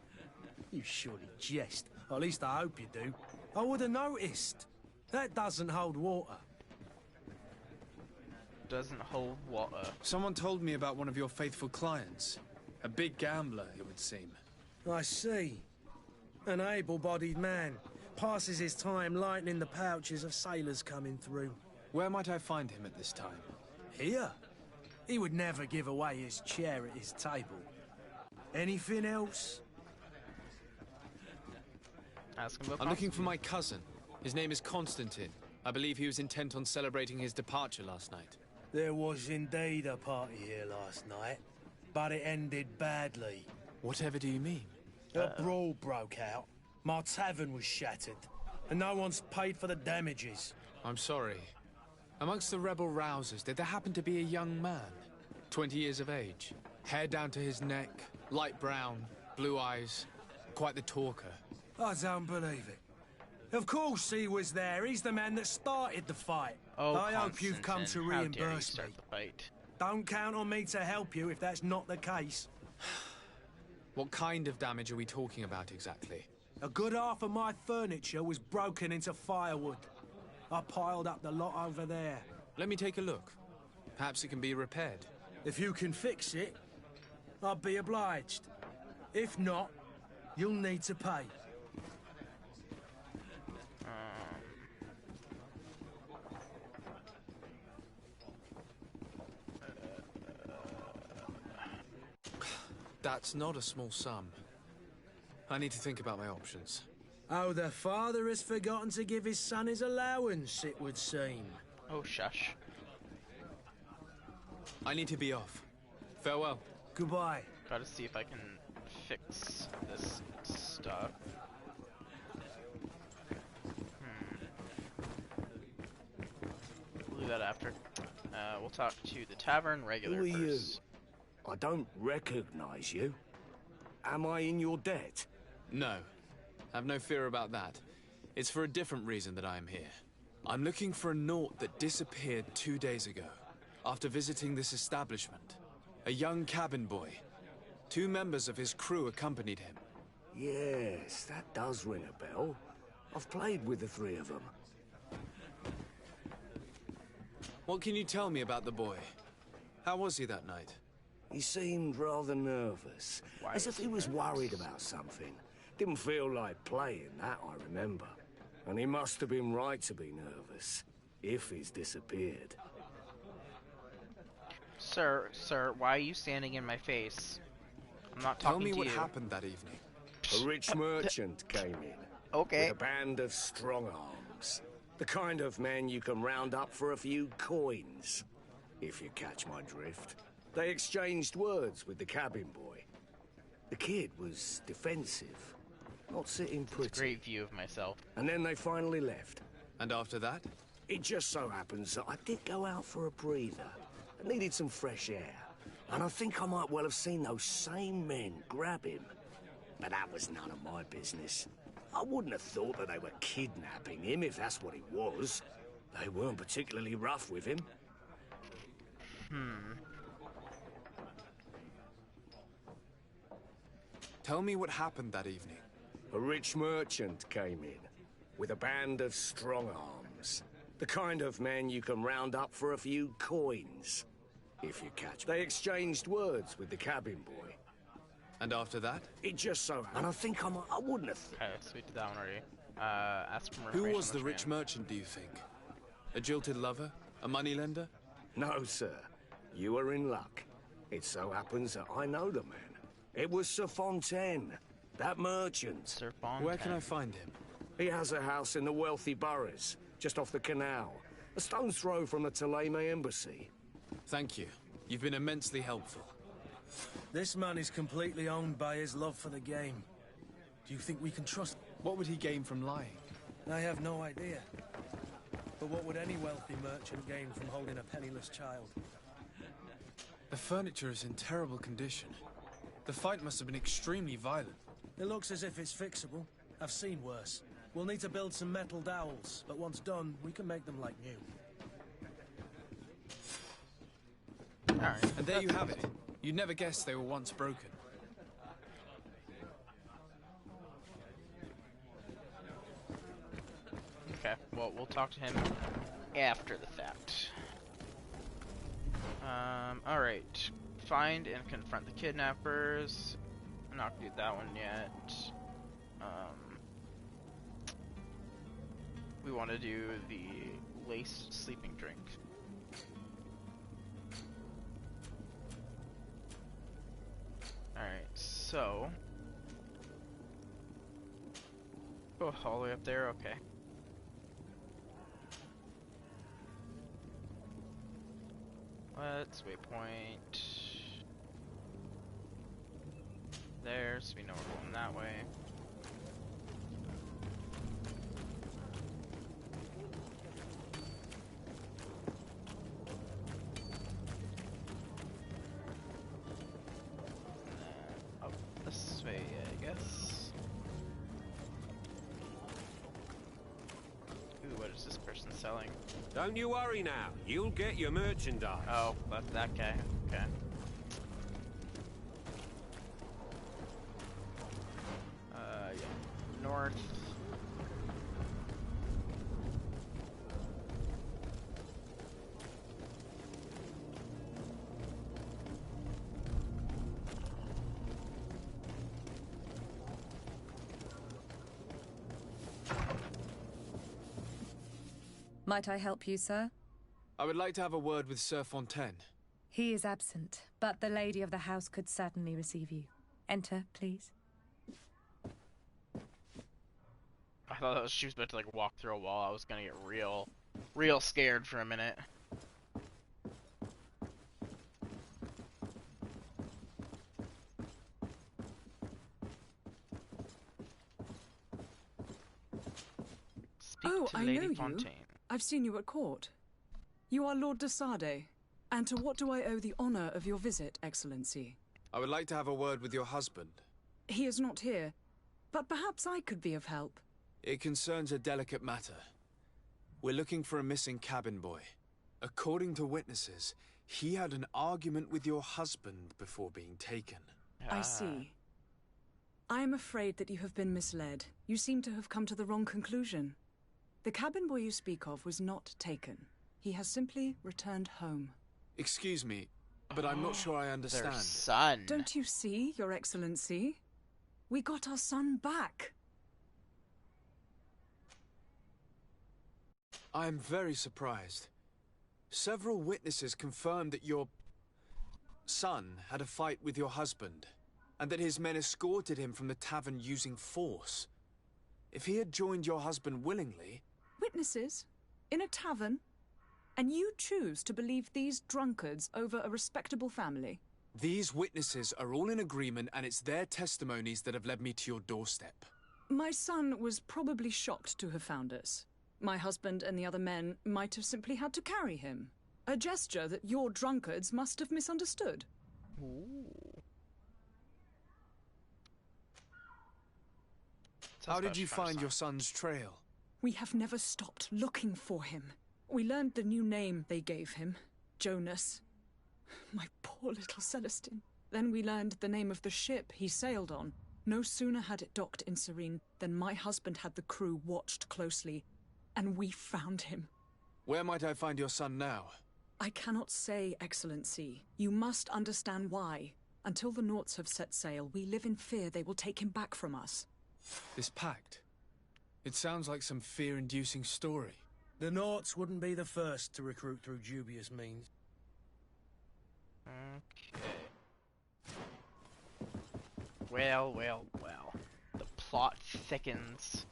You surely jest. Or at least I hope you do. I would have noticed. That doesn't hold water. Doesn't hold water. Someone told me about one of your faithful clients. A big gambler, it would seem. I see. An able-bodied man. Passes his time lightening the pouches of sailors coming through. Where might I find him at this time? Here? He would never give away his chair at his table. Anything else? Ask him about I'm looking for my cousin. His name is Constantine. I believe he was intent on celebrating his departure last night. There was indeed a party here last night, but it ended badly. Whatever do you mean? A brawl broke out. My tavern was shattered, and no one's paid for the damages. I'm sorry. Amongst the rebel rousers, did there happen to be a young man? 20 years of age. Hair down to his neck, light brown, blue eyes. Quite the talker. I don't believe it. Of course he was there. He's the man that started the fight. Oh, I hope you've come to Constantine, how dare you reimburse start me. the fight. Don't count on me to help you if that's not the case. What kind of damage are we talking about exactly? A good half of my furniture was broken into firewood. I piled up the lot over there. Let me take a look. Perhaps it can be repaired. If you can fix it, I'll be obliged. If not, you'll need to pay. That's not a small sum. I need to think about my options. Oh, the father has forgotten to give his son his allowance, it would seem. Oh, shush. I need to be off. Farewell. Goodbye. Gotta see if I can fix this stuff. We'll do that after. We'll talk to the tavern regular Who are you? first. I don't recognize you. Am I in your debt? No. Have no fear about that. It's for a different reason that I am here. I'm looking for a Naut that disappeared 2 days ago, after visiting this establishment. A young cabin boy. 2 members of his crew accompanied him. Yes, that does ring a bell. I've played with the 3 of them. What can you tell me about the boy? How was he that night? He seemed rather nervous, as if he was worried about something. Didn't feel like playing, that I remember. And he must have been right to be nervous, if he's disappeared. Sir, why are you standing in my face? I'm not talking to you. Tell me what happened that evening. A rich merchant came in. Okay. With a band of strong arms. The kind of men you can round up for a few coins, if you catch my drift. They exchanged words with the cabin boy. The kid was defensive, not sitting pretty. It's a great view of myself. And then they finally left. And after that? It just so happens that I did go out for a breather. I needed some fresh air. And I think I might well have seen those same men grab him. But that was none of my business. I wouldn't have thought that they were kidnapping him, if that's what it was. They weren't particularly rough with him. Tell me what happened that evening. A rich merchant came in, with a band of strong arms. The kind of men you can round up for a few coins, if you catch. They exchanged words with the cabin boy. And after that? It just so... And I think I wouldn't have... Okay, so we did that one already. Ask for more Who information was on the this rich man. merchant, do you think? A jilted lover? A moneylender? No, sir. You are in luck. It so happens that I know the man. It was Sir Fontaine, that merchant. Sir Fontaine. Where can I find him? He has a house in the wealthy boroughs, just off the canal. A stone's throw from the Theleme embassy. Thank you. You've been immensely helpful. This man is completely owned by his love for the game. Do you think we can trust? What would he gain from lying? I have no idea. But what would any wealthy merchant gain from holding a penniless child? The furniture is in terrible condition. The fight must have been extremely violent. It looks as if it's fixable. I've seen worse. We'll need to build some metal dowels, but once done, we can make them like new. Alright. And there you have it. You'd never guess they were once broken. Okay, well, we'll talk to him after the fact. Alright. Find and confront the kidnappers. I'm not gonna do that one yet. We want to do the laced sleeping drink. Alright, so... Go all the way up there, okay. Let's waypoint there, so we know we're going that way. Up this way, I guess. Ooh, what is this person selling? Don't you worry now. You'll get your merchandise. Oh, that's that guy. Okay. Yeah. North. Might I help you, sir? I would like to have a word with Sir Fontaine. He is absent, but the lady of the house could certainly receive you. Enter, please. I thought she was about to like walk through a wall. I was gonna get real scared for a minute. Speak Oh, to I Lady know you. Fontaine. I've seen you at court. You are Lord de Sade. And to what do I owe the honor of your visit, Excellency? I would like to have a word with your husband. He is not here, but perhaps I could be of help. It concerns a delicate matter. We're looking for a missing cabin boy. According to witnesses, he had an argument with your husband before being taken. I see. I am afraid that you have been misled. You seem to have come to the wrong conclusion. The cabin boy you speak of was not taken. He has simply returned home. Excuse me, but I'm not sure I understand. Their son. Don't you see, Your Excellency? We got our son back. I am very surprised. Several witnesses confirmed that your son had a fight with your husband, and that his men escorted him from the tavern using force. If he had joined your husband willingly... Witnesses? In a tavern? And you choose to believe these drunkards over a respectable family? These witnesses are all in agreement, and it's their testimonies that have led me to your doorstep. My son was probably shocked to have found us. My husband and the other men might have simply had to carry him. A gesture that your drunkards must have misunderstood. Ooh. How did you find your son's trail? We have never stopped looking for him. We learned the new name they gave him, Jonas. My poor little Celestine. Then we learned the name of the ship he sailed on. No sooner had it docked in Serene than my husband had the crew watched closely, and we found him. Where might I find your son now? I cannot say, Excellency. You must understand why. Until the Nauts have set sail, we live in fear they will take him back from us. This pact? It sounds like some fear-inducing story. The Nauts wouldn't be the first to recruit through dubious means. Okay. Well. The plot thickens.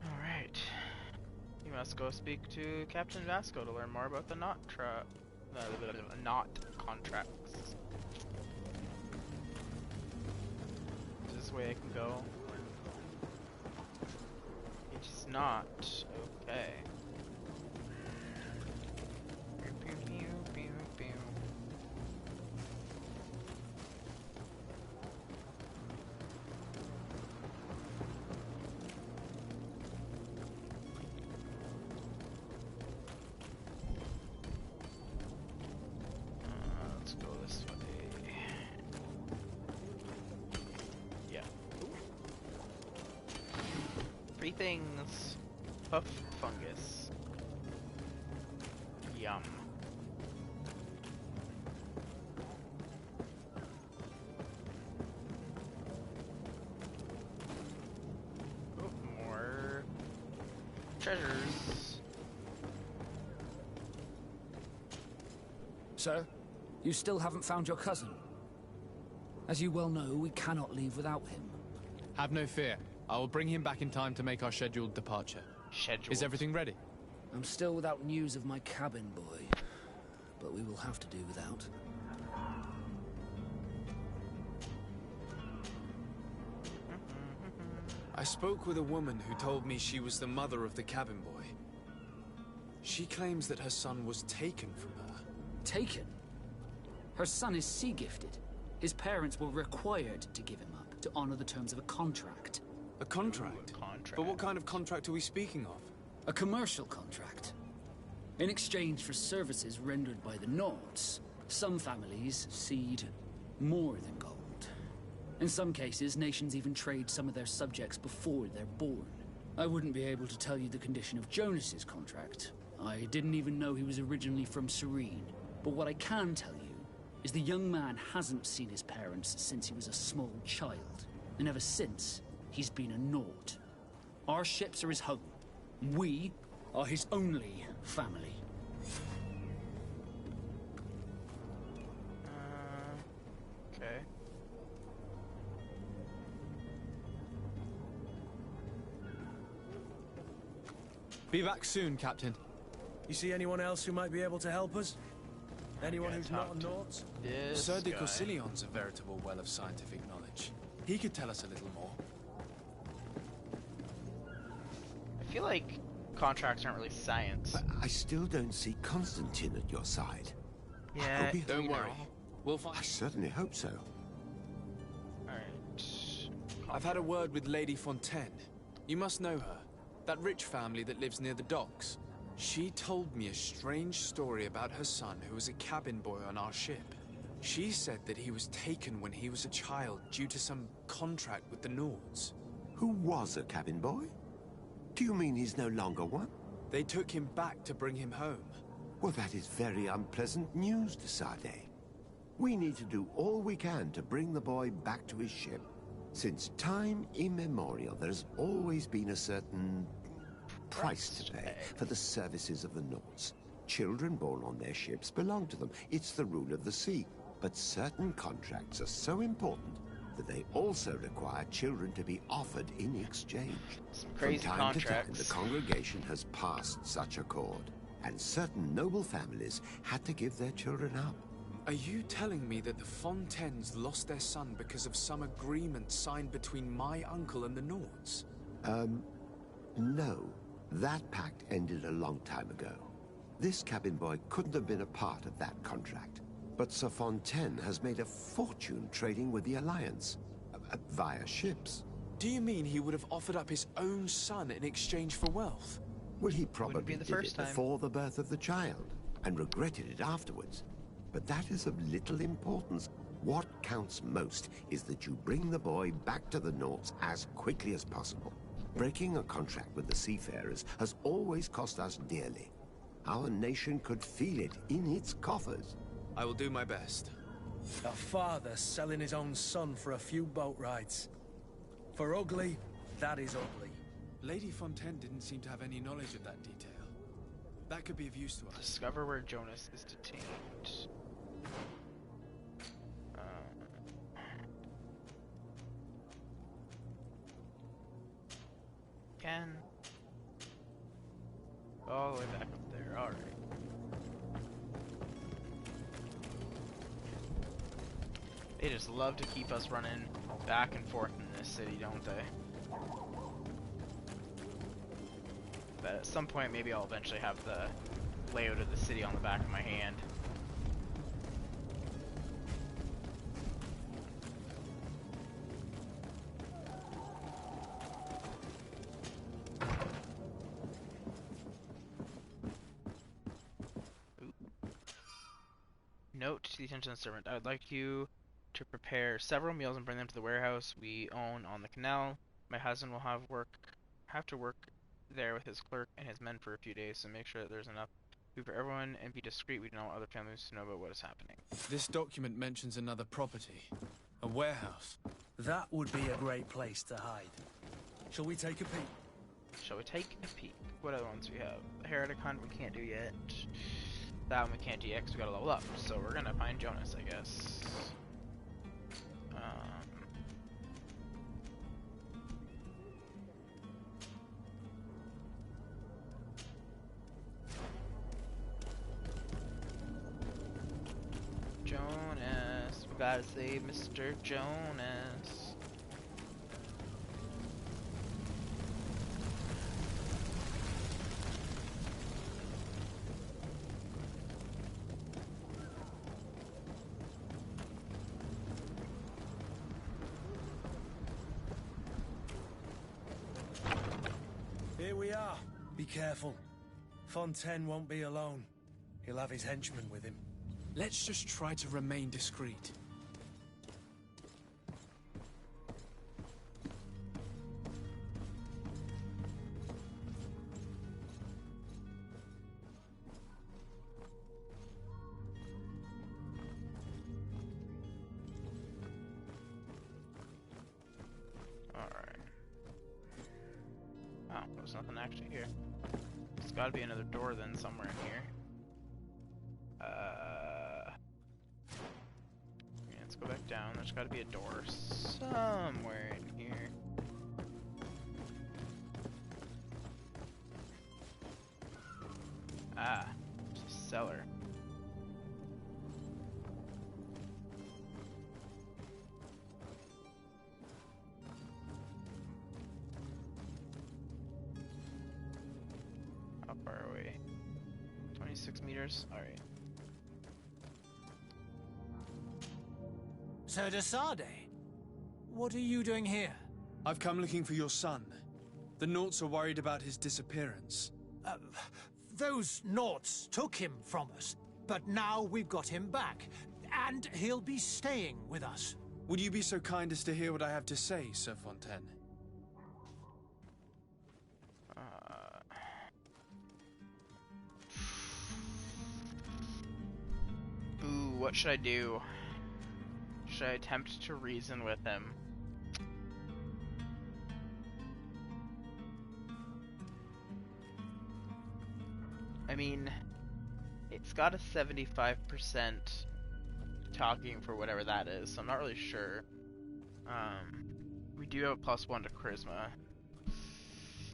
Alright. You must go speak to Captain Vasco to learn more about the knot contracts. Is this way I can go? It's not. Okay. Pew, pew, pew, pew. Let's go this way. Yeah. Three things. Puff fungus. Yum. Oh, more treasures. Sir, you still haven't found your cousin. As you well know, we cannot leave without him. Have no fear. I will bring him back in time to make our scheduled departure. Is everything ready? I'm still without news of my cabin boy, but we will have to do without. I spoke with a woman who told me she was the mother of the cabin boy. She claims that her son was taken from her. Taken? Her son is sea-gifted. His parents were required to give him up to honor the terms of a contract. A contract? Ooh, a contract. But what kind of contract are we speaking of? A commercial contract. In exchange for services rendered by the Nauts, some families cede more than gold. In some cases, nations even trade some of their subjects before they're born. I wouldn't be able to tell you the condition of Jonas's contract. I didn't even know he was originally from Serene. But what I can tell you is the young man hasn't seen his parents since he was a small child. And ever since, he's been a Naut. Our ships are his home. We are his only family. Okay. Be back soon, Captain. You see anyone else who might be able to help us? Anyone gotta who's not a talk to Naut? This Sir de guy. Corsillion's a veritable well of scientific knowledge. He could tell us a little more. I feel like contracts aren't really science. But I still don't see Constantine at your side. Yeah, Don't you worry. know. We'll find... I certainly hope so. Alright. I've had a word with Lady Fontaine. You must know her. That rich family that lives near the docks. She told me a strange story about her son who was a cabin boy on our ship. She said that he was taken when he was a child due to some contract with the Nords. Who was a cabin boy? Do you mean he's no longer one? They took him back to bring him home. Well, that is very unpleasant news, de Sade. We need to do all we can to bring the boy back to his ship. Since time immemorial, there's always been a certain price to pay for the services of the Nords. Children born on their ships belong to them. It's the rule of the sea. But certain contracts are so important that they also require children to be offered in exchange. Some crazy From time contracts. to time, the congregation has passed such accord, and certain noble families had to give their children up. Are you telling me that the Fontaines lost their son because of some agreement signed between my uncle and the Nords? No. That pact ended a long time ago. This cabin boy couldn't have been a part of that contract. But Sir Fontaine has made a fortune trading with the Alliance, via ships. Do you mean he would have offered up his own son in exchange for wealth? Well, he be probably the did first it time. before the birth of the child, and regretted it afterwards. But that is of little importance. What counts most is that you bring the boy back to the Nords as quickly as possible. Breaking a contract with the seafarers has always cost us dearly. Our nation could feel it in its coffers. I will do my best. A father selling his own son for a few boat rides. For ugly, that is ugly. Lady Fontaine didn't seem to have any knowledge of that detail. That could be of use to us. Discover where Jonas is detained. Again. All the way back up there. Alright. They just love to keep us running back and forth in this city, don't they? But at some point, maybe I'll eventually have the layout of the city on the back of my hand. Note to the attention of the servant. I would like you to prepare several meals and bring them to the warehouse we own on the canal. My husband will have to work there with his clerk and his men for a few days, so make sure that there's enough food for everyone and be discreet. We don't want other families to know about what is happening. This document mentions another property. A warehouse. That would be a great place to hide. Shall we take a peek? Shall we take a peek? What other ones we have? The Heretic Hunt we can't do yet. That one we can't do yet because we gotta level up. So we're gonna find Jonas, I guess. Jonas, we gotta save Mr. Jonas. Here we are. Be careful. Fontaine won't be alone. He'll have his henchmen with him. Let's just try to remain discreet. Alright. Oh, there's nothing actually here. Let's gotta be another door then somewhere in here. Yeah, let's go back down. There's gotta be a door somewhere in here. Ah, it's a cellar. How far are we? 26 meters? Alright. Sir de Sade, what are you doing here? I've come looking for your son. The Naughts are worried about his disappearance. Those Naughts took him from us, but now we've got him back, and he'll be staying with us. Would you be so kind as to hear what I have to say, Sir Fontaine? Ooh, what should I do? Should I attempt to reason with him? I mean, it's got a 75% talking for whatever that is, so I'm not really sure. We do have a +1 to charisma.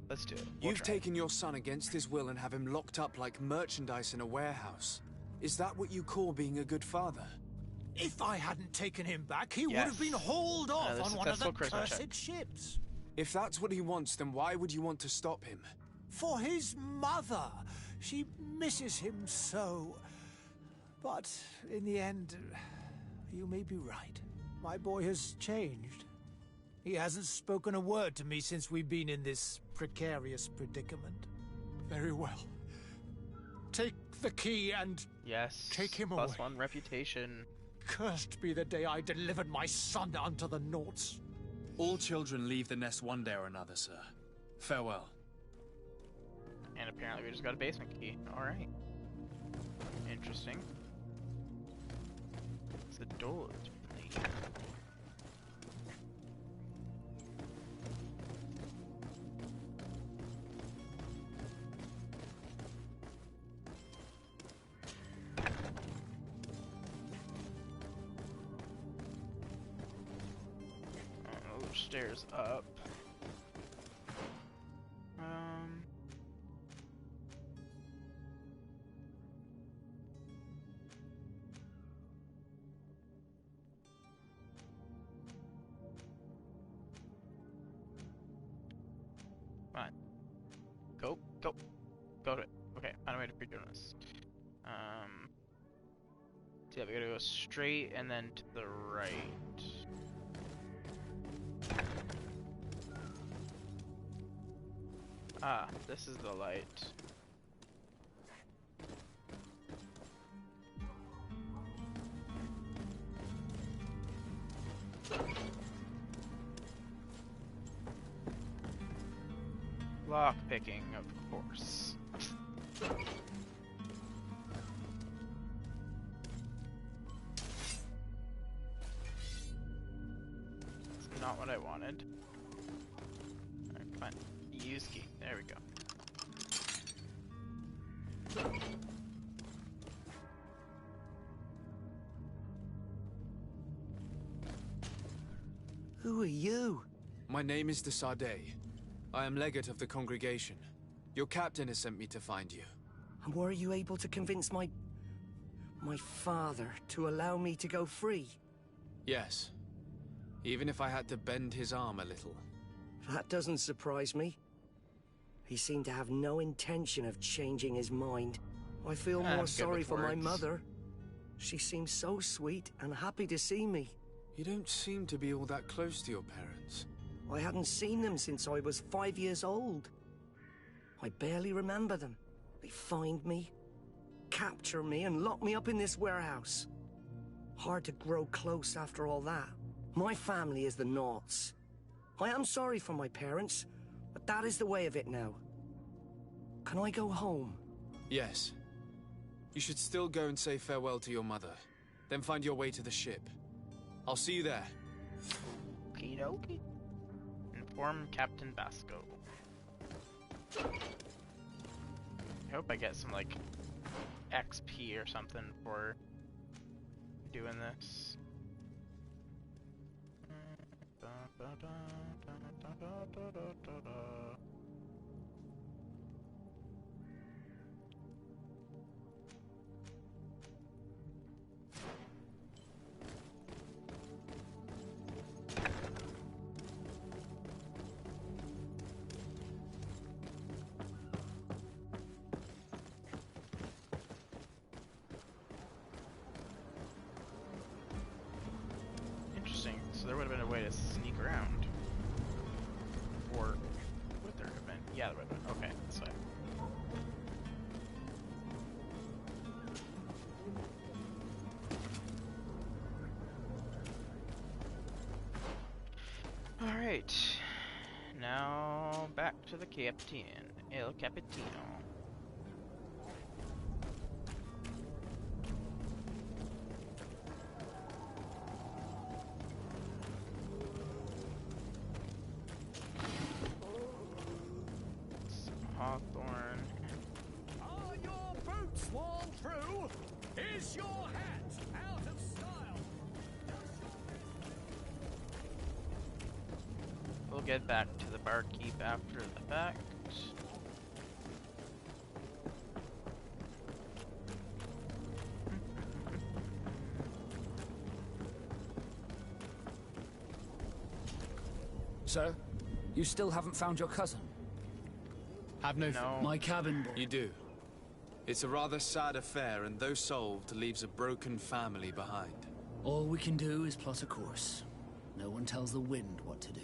Let's do it. You've taken your son against his will and have him locked up like merchandise in a warehouse. Is that what you call being a good father? If I hadn't taken him back, he would have been hauled off on one of the cursed ships. If that's what he wants, then why would you want to stop him? For his mother. She misses him so. But in the end, you may be right. My boy has changed. He hasn't spoken a word to me since we've been in this precarious predicament. Very well. Take the key and take him away. +1 reputation. Cursed be the day I delivered my son unto the Naughts. All children leave the nest one day or another, sir. Farewell. And apparently we just got a basement key. Alright. Interesting. It's the door. Stairs up. Come on. Go to it. Okay, find a way to be doing this. So yeah, we gotta go straight and then to the right. Ah, this is the light. Lock picking, of course. It's not what I wanted. Alright, fine. Use key. There we go. Who are you? My name is de Sade. I am legate of the congregation. Your captain has sent me to find you. And were you able to convince my father to allow me to go free? Yes. Even if I had to bend his arm a little. That doesn't surprise me. He seemed to have no intention of changing his mind. I feel more sorry for my mother. She seems so sweet and happy to see me. You don't seem to be all that close to your parents. I hadn't seen them since I was 5 years old. I barely remember them. They find me, capture me, and lock me up in this warehouse. Hard to grow close after all that. My family is the Naughts. I am sorry for my parents, but that is the way of it now. Can I go home? Yes. You should still go and say farewell to your mother. Then find your way to the ship. I'll see you there. Okie dokie. Inform Captain Basco. I hope I get some, like, XP or something for doing this. Interesting. So there would have been a way to sneak around. Or would there have been? Yeah, there would have been. Okay, that's fine. Alright. Now back to the Captain. El Capitino. Hawthorne. Are your boots worn through? Is your hat out of style? We'll get back to the barkeep after the fact. Sir, you still haven't found your cousin? Have no. My cabin boy. You do. It's a rather sad affair, and though solved, leaves a broken family behind. All we can do is plot a course. No one tells the wind what to do.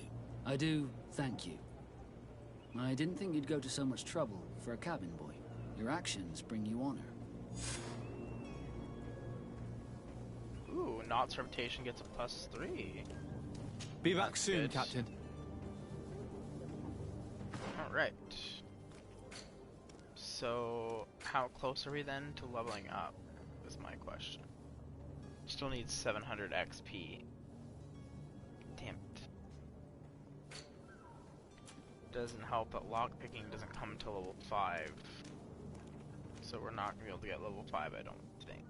I do thank you. I didn't think you'd go to so much trouble for a cabin boy. Your actions bring you honor. Ooh, Knott's reputation gets a +3. Be back That's soon, good. Captain. Alright. So, how close are we then to leveling up? Is my question. Still need 700 XP. Damn it. Doesn't help that lockpicking doesn't come until level 5. So we're not going to be able to get level 5, I don't think.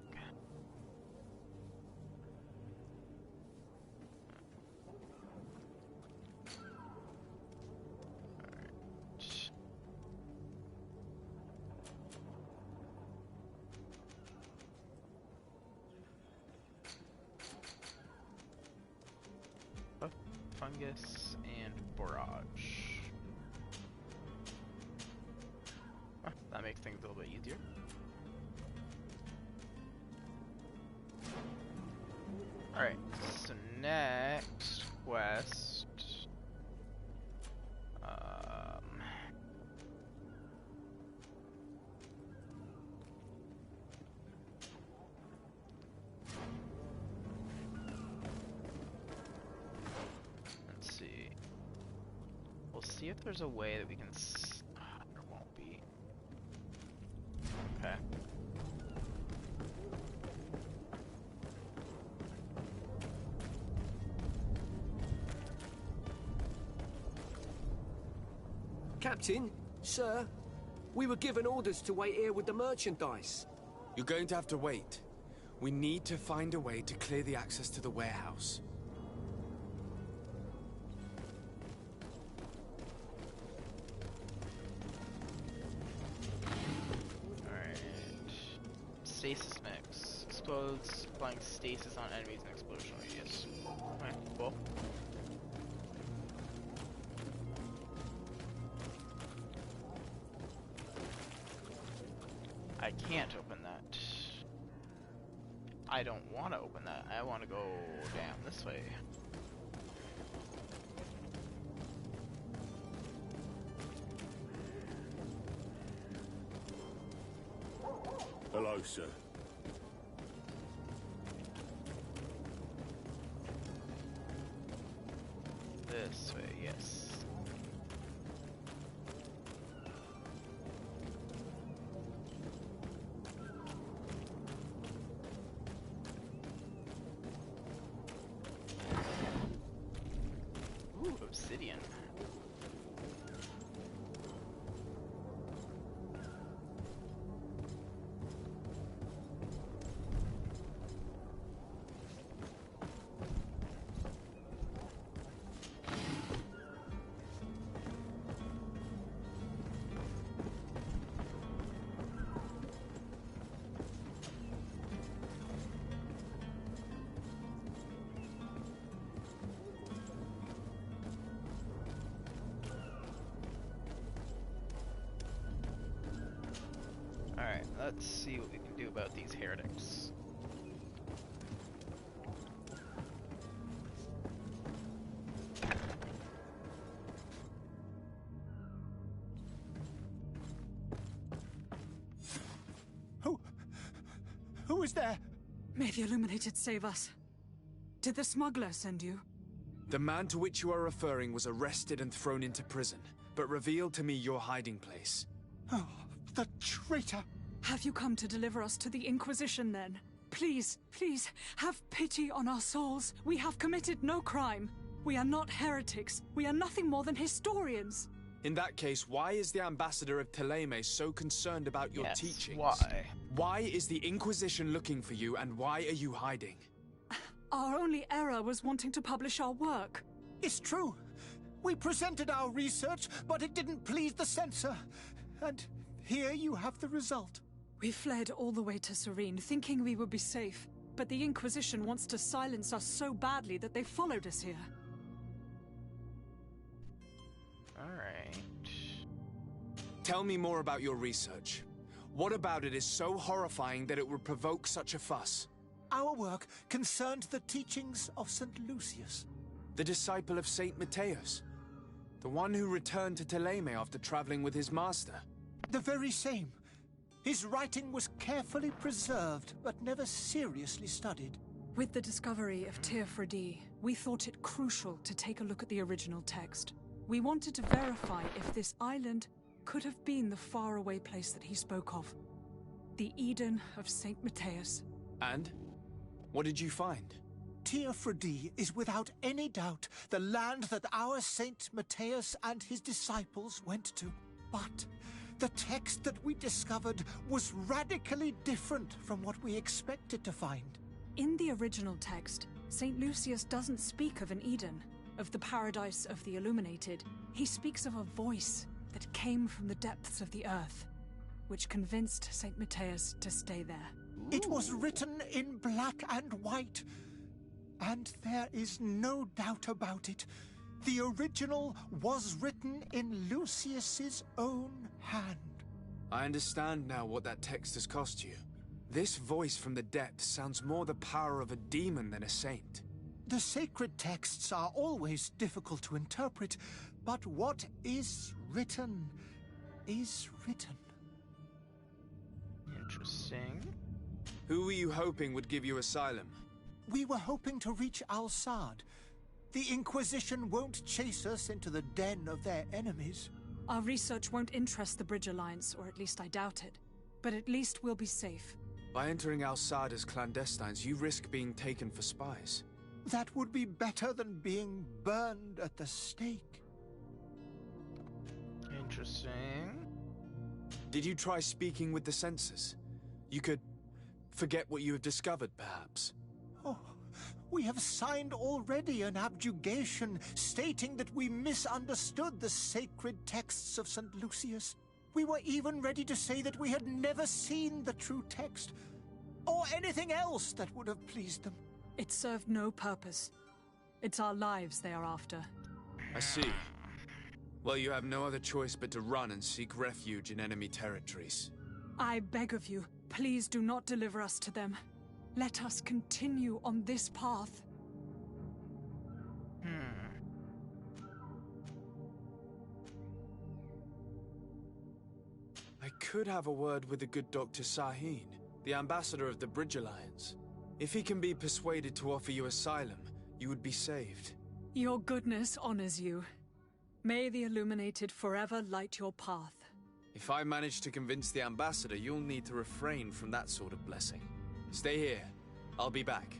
Fungus and borage. That makes things a little bit easier. Alright, so next quest. Let's see. We'll see if there's a way that we can. There won't be. Okay. Captain, sir, we were given orders to wait here with the merchandise. You're going to have to wait. We need to find a way to clear the access to the warehouse. Alright. Stasis mix. Explodes, applying stasis on enemies and explosion radius. Alright, cool. I can't open that. I don't want to open that. I want to go down this way. Hello, sir. This way, yes. Ooh, obsidian. let's see what we can do about these heretics. Who is there? May the Illuminated save us. Did the smuggler send you? The man to which you are referring was arrested and thrown into prison, but revealed to me your hiding place. Oh, the traitor! Have you come to deliver us to the Inquisition, then? Please, please, have pity on our souls. We have committed no crime. We are not heretics. We are nothing more than historians. In that case, why is the ambassador of Thélème so concerned about your teachings? Why? Why is the Inquisition looking for you, and why are you hiding? Our only error was wanting to publish our work. It's true. We presented our research, but it didn't please the censor. And here you have the result. We fled all the way to Serene, thinking we would be safe. But the Inquisition wants to silence us so badly that they followed us here. Alright. Tell me more about your research. What about it is so horrifying that it would provoke such a fuss? Our work concerned the teachings of St. Lucius. The disciple of Saint Matthias. The one who returned to Thélème after traveling with his master. The very same. His writing was carefully preserved, but never seriously studied. With the discovery of Teofredi, we thought it crucial to take a look at the original text. We wanted to verify if this island could have been the faraway place that he spoke of. The Eden of Saint Matthias. And? What did you find? Teofredi is without any doubt the land that our Saint Matthias and his disciples went to. But the text that we discovered was radically different from what we expected to find. In the original text, Saint Lucius doesn't speak of an Eden, of the paradise of the Illuminated. He speaks of a voice that came from the depths of the earth, which convinced Saint Matthias to stay there. It was written in black and white, and there is no doubt about it. The original was written in Lucius's own hand. I understand now what that text has cost you. This voice from the depths sounds more the power of a demon than a saint. The sacred texts are always difficult to interpret, but what is written is written. Interesting. Who were you hoping would give you asylum? We were hoping to reach Al-Sad. The Inquisition won't chase us into the den of their enemies. Our research won't interest the Bridge Alliance, or at least I doubt it. But at least we'll be safe. By entering Al-Sad as clandestines, you risk being taken for spies. That would be better than being burned at the stake. Interesting. Did you try speaking with the censors? You could forget what you have discovered, perhaps. Oh, we have signed already an abjugation stating that we misunderstood the sacred texts of St. Lucius. We were even ready to say that we had never seen the true text, or anything else that would have pleased them. It served no purpose. It's our lives they are after. I see. Well, you have no other choice but to run and seek refuge in enemy territories. I beg of you, please do not deliver us to them. Let us continue on this path. I could have a word with the good Dr. Sahin, the ambassador of the Bridge Alliance. If he can be persuaded to offer you asylum, you would be saved. Your goodness honors you. May the Illuminated forever light your path. If I manage to convince the ambassador, you'll need to refrain from that sort of blessing. Stay here. I'll be back.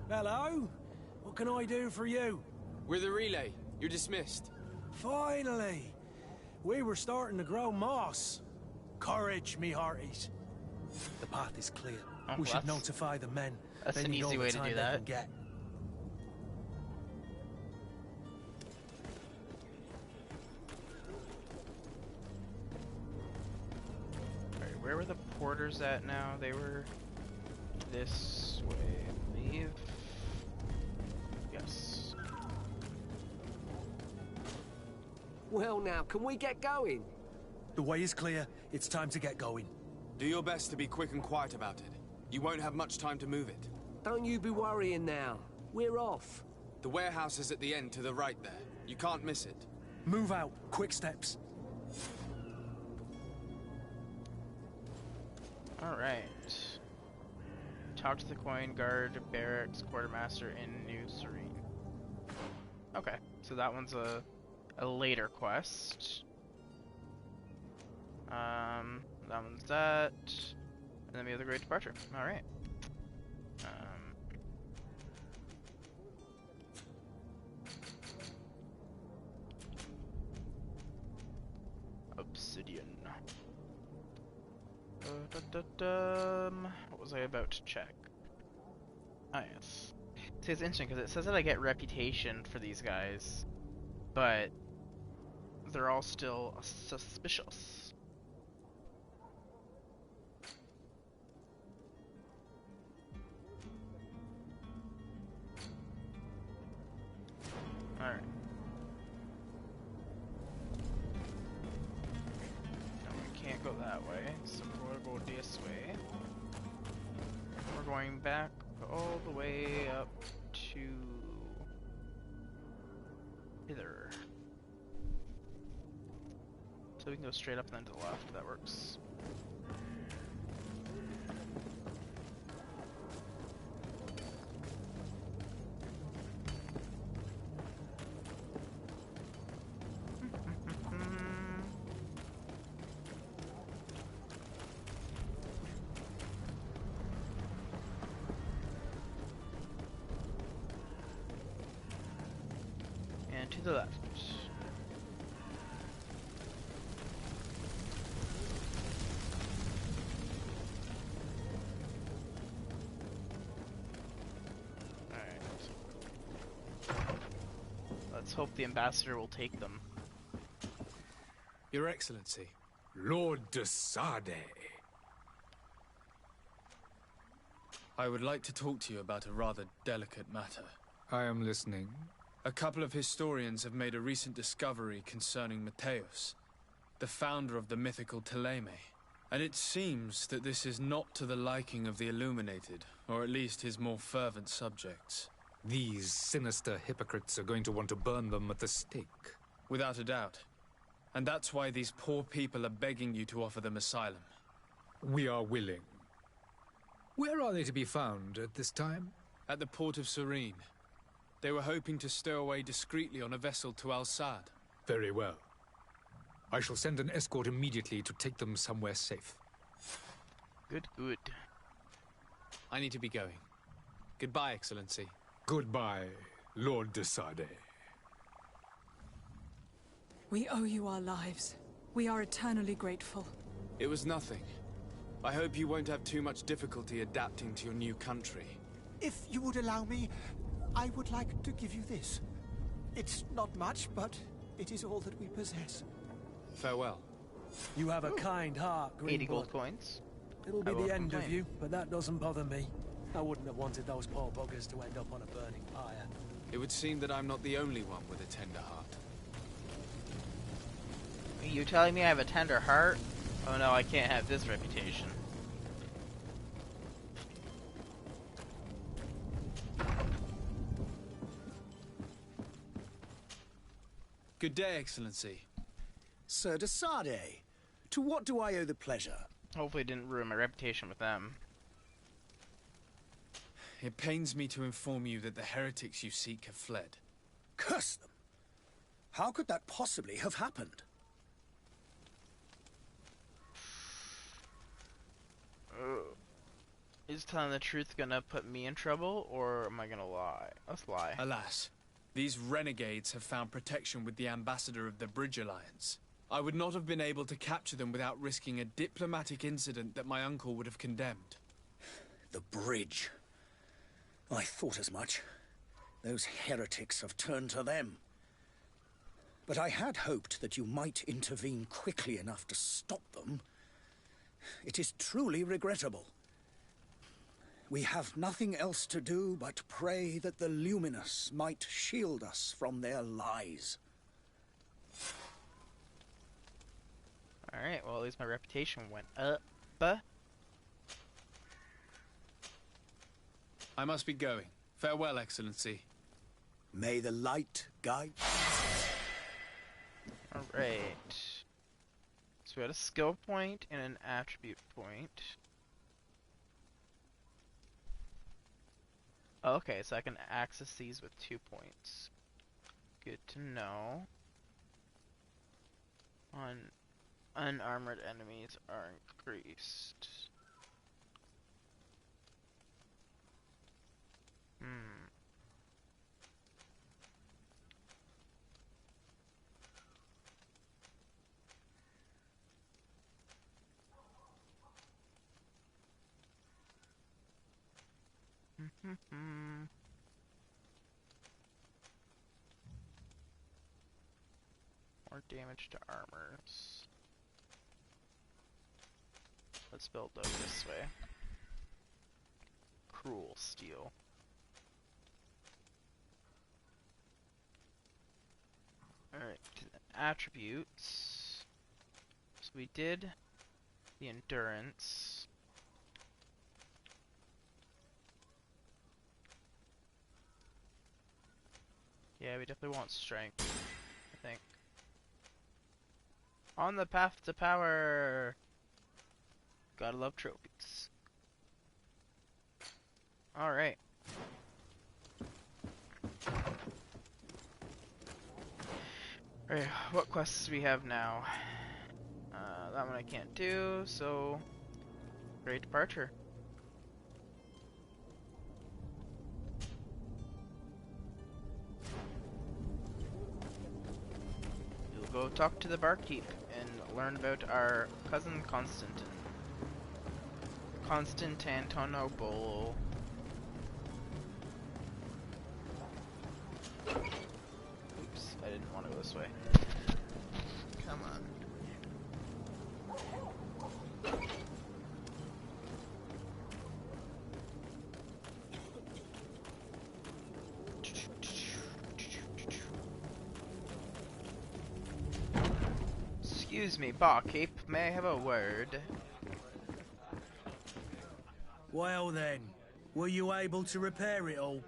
Hello? What can I do for you? We're the relay. You're dismissed. Finally! We were starting to grow moss. Courage, me hearties. The path is clear. Oh, We should that's- notify the men. That's They an need all easy the way to time do they that. can get. Alright, where were the porters at now? They were this way, I believe. Yes. Well now, can we get going? The way is clear. It's time to get going. Do your best to be quick and quiet about it. You won't have much time to move it. Don't you be worrying now. We're off. The warehouse is at the end to the right there. You can't miss it. Move out. Quick steps. Alright. Talk to the coin guard, barracks, quartermaster in New Serene. Okay, so that one's a later quest. That one's that. And then we have the Great Departure. Alright. Obsidian. What was I about to check? Ah, yes. See, it's interesting because it says that I get reputation for these guys, but they're all still suspicious. Alright. No, we can't go that way, so we're gonna go this way. We're going back all the way up to hither. So we can go straight up and then to the left, that works. And to the left. Let's hope the ambassador will take them. Your Excellency. Lord de Sade. I would like to talk to you about a rather delicate matter. I am listening. A couple of historians have made a recent discovery concerning Mateus, the founder of the mythical Teleme. And it seems that this is not to the liking of the Illuminated, or at least his more fervent subjects. These sinister hypocrites are going to want to burn them at the stake. Without a doubt. And that's why these poor people are begging you to offer them asylum. We are willing. Where are they to be found at this time? At the port of Serene. They were hoping to stow away discreetly on a vessel to Al-Sad. Very well. I shall send an escort immediately to take them somewhere safe. Good, good. I need to be going. Goodbye, Excellency. Goodbye, Lord de Sade. We owe you our lives. We are eternally grateful. It was nothing. I hope you won't have too much difficulty adapting to your new country. If you would allow me, I would like to give you this. It's not much, but it is all that we possess. Farewell. You have a kind heart, 80 Greedfall. gold coins. It'll be I the won't end of complain. you, but that doesn't bother me. I wouldn't have wanted those poor buggers to end up on a burning pyre. It would seem that I'm not the only one with a tender heart. Are you telling me I have a tender heart? Oh no, I can't have this reputation. Good day, Excellency. Sir de Sade, to what do I owe the pleasure? Hopefully it didn't ruin my reputation with them. It pains me to inform you that the heretics you seek have fled. Curse them! How could that possibly have happened? Is telling the truth gonna put me in trouble, or am I gonna lie? Let's lie. Alas, these renegades have found protection with the ambassador of the Bridge Alliance. I would not have been able to capture them without risking a diplomatic incident that my uncle would have condemned. The bridge. I thought as much. Those heretics have turned to them. But I had hoped that you might intervene quickly enough to stop them. It is truly regrettable. We have nothing else to do but pray that the Luminous might shield us from their lies. Alright, well, at least my reputation went up. I must be going. Farewell, Excellency. May the light guide. Alright. So we had a skill point and an attribute point. Okay, so I can access these with 2 points. Good to know. Unarmored enemies are increased. More damage to armors. Let's build those this way. Cruel steel. Alright, attributes. So we did the endurance. Yeah, we definitely want strength, I think. On the path to power! Gotta love trophies. Alright. Alright, what quests do we have now? That one I can't do, so... Great Departure. We'll go talk to the barkeep and learn about our cousin Constantine. Constantinople. Oops, I didn't want to go this way. Come on. Excuse me, barkeep. May I have a word? Well then, were you able to repair it all?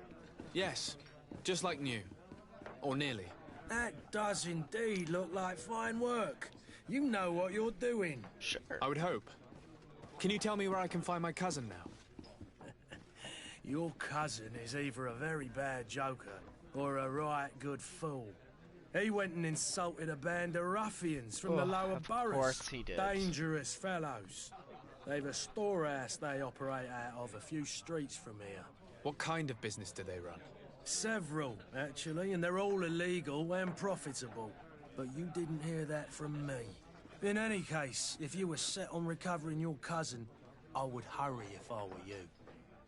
Yes, just like new. Or nearly. That does indeed look like fine work. You know what you're doing. Sure. I would hope. Can you tell me where I can find my cousin now? Your cousin is either a very bad joker or a right good fool. He went and insulted a band of ruffians from the lower boroughs. Of course he did. Dangerous fellows. They've a storehouse they operate out of a few streets from here. What kind of business do they run? Several, actually, and they're all illegal and profitable. But you didn't hear that from me. In any case, if you were set on recovering your cousin, I would hurry if I were you.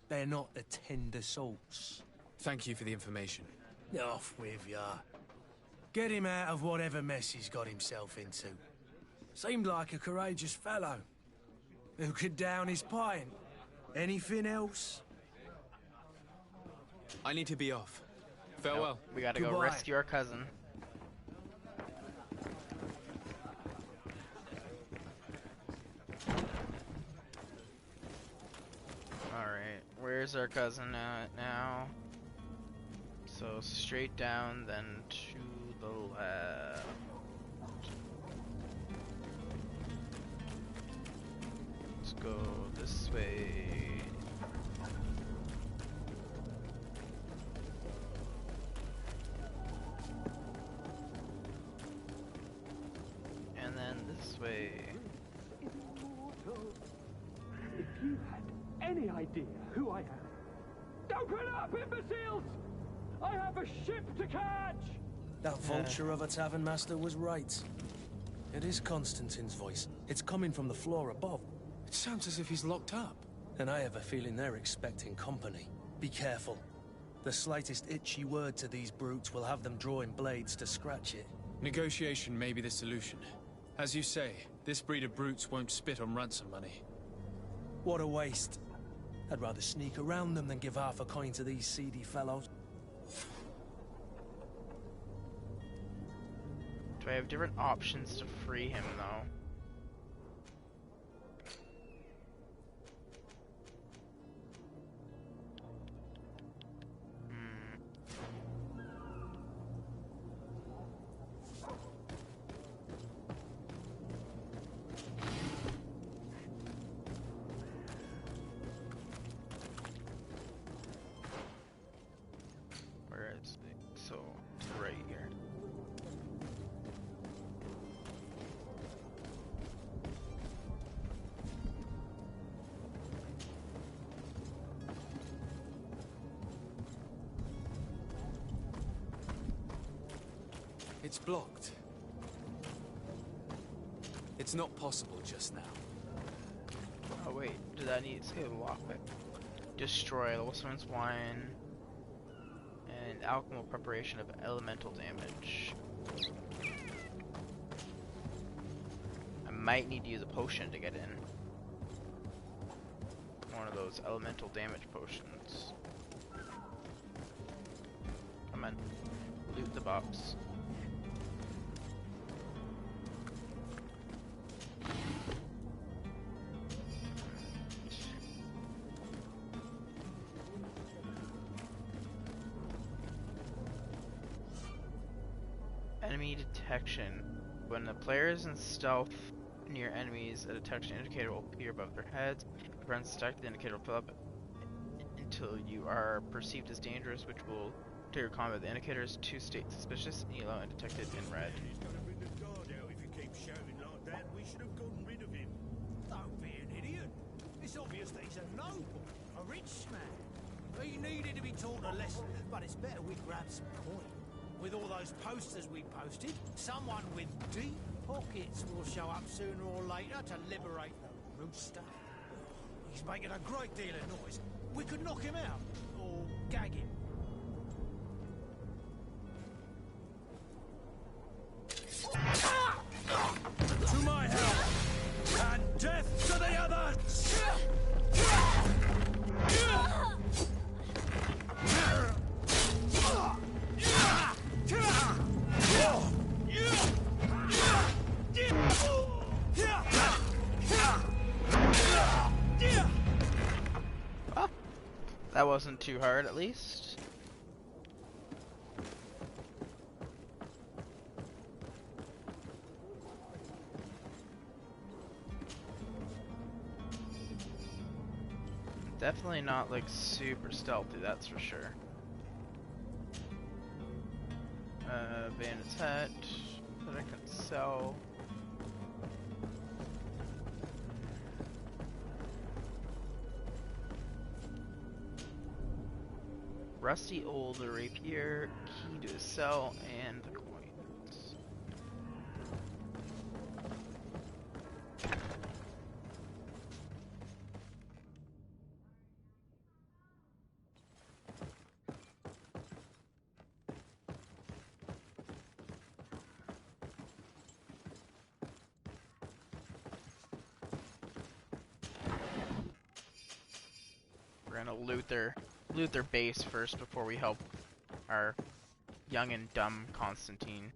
They're not the tender sorts. Thank you for the information. Off with ya. Get him out of whatever mess he's got himself into. Seemed like a courageous fellow. Who could down his pint? Anything else? I need to be off. Farewell. Nope, we gotta go Goodbye. rescue our cousin. Alright, where's our cousin at now? So straight down, then to the left. Let's go this way. And then this way. If you had any idea who I am, open up, imbeciles! I have a ship to catch! That vulture of a tavern master was right. It is Constantine's voice. It's coming from the floor above. It sounds as if he's locked up. And I have a feeling they're expecting company. Be careful. The slightest itchy word to these brutes will have them drawing blades to scratch it. Negotiation may be the solution. As you say, this breed of brutes won't spit on ransom money. What a waste. I'd rather sneak around them than give half a coin to these seedy fellows. Do I have different options to free him, though? Where is it? So, right here. It's blocked. It's not possible just now. Oh wait, did I need to say the lockpick? Destroy level 7's wine and alchemical preparation of elemental damage. I might need to use a potion to get in. One of those elemental damage potions. Come on, loot the box. Enemy detection. When the player is in stealth near enemies, a detection indicator will appear above their heads. If you're unstuck, the indicator will fill up until you are perceived as dangerous, which will trigger combat. The indicator is to state suspicious in yellow and detected in red. He's gonna bring the guard out if you keep shouting like that. We should have gotten rid of him. Don't be an idiot. It's obvious that he's a noble, a rich man. He needed to be taught a lesson, but it's better we grab some coin. With all those posters we posted, someone with deep pockets will show up sooner or later to liberate the rooster. He's making a great deal of noise. We could knock him out, or gag him. To my help! And death to the others! Well, that wasn't too hard, at least. Definitely not like super stealthy, that's for sure. Bandit's hat that I can sell. Rusty old rapier, key to sell, and the coins. We're gonna loot their base first before we help our young and dumb Constantine.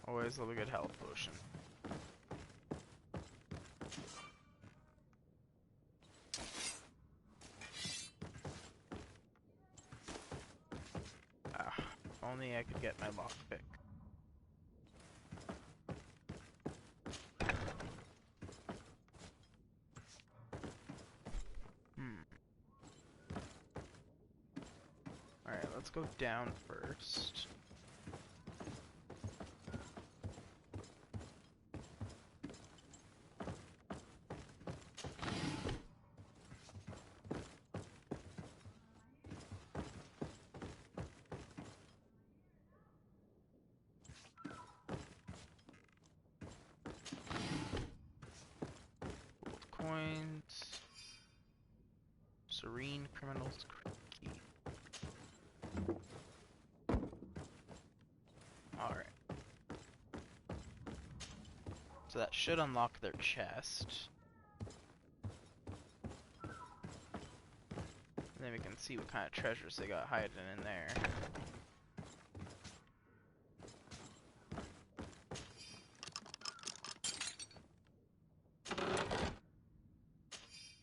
Always love a good health potion. Ah, if only I could get my lockpick. Alright, let's go down first. Criminals key. Alright. So that should unlock their chest. And then we can see what kind of treasures they got hiding in there.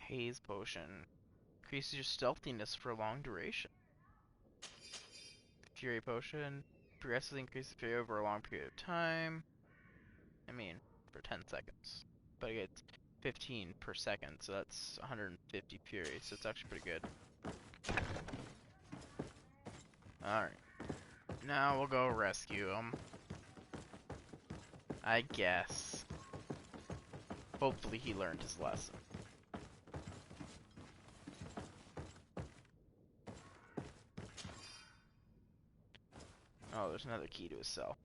Haze potion. Increases your stealthiness for a long duration. Fury potion. Progressively increases fury over a long period of time. I mean, for 10 seconds. But it gets 15 per second, so that's 150 fury, so it's actually pretty good. Alright. Now we'll go rescue him. I guess. Hopefully he learned his lesson. Oh, there's another key to his cell.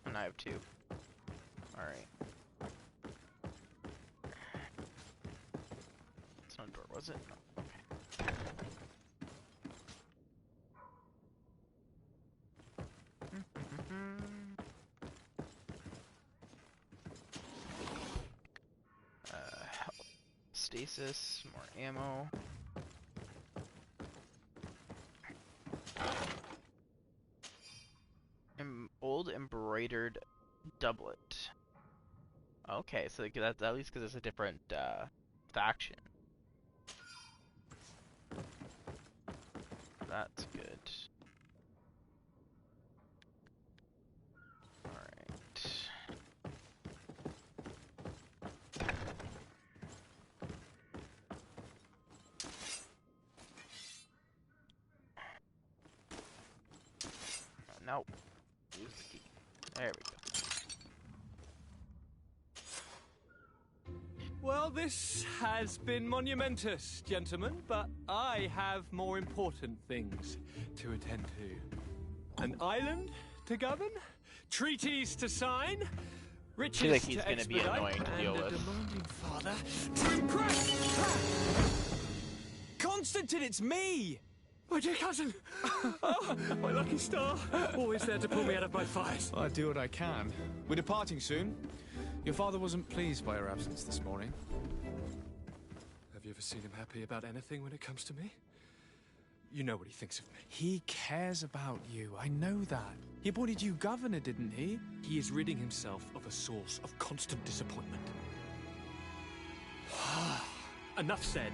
And I have two. Alright. It's not a door, was it? No. Okay. Stasis, more ammo. Old embroidered doublet. Okay, so that's at least because it's a different faction. That's good. Alright. No. Use the key. There we go. Well, this has been monumentous, gentlemen, but I have more important things to attend to. An island to govern, treaties to sign, riches I feel like he's to gonna be expedite, annoying to deal and a with. demanding father to impress. Constantine, it's me! My dear cousin! Oh, my lucky star! Always there to pull me out of my fires. I do what I can. We're departing soon. Your father wasn't pleased by your absence this morning. Have you ever seen him happy about anything when it comes to me? You know what he thinks of me. He cares about you. I know that. He appointed you governor, didn't he? He is ridding himself of a source of constant disappointment. Enough said.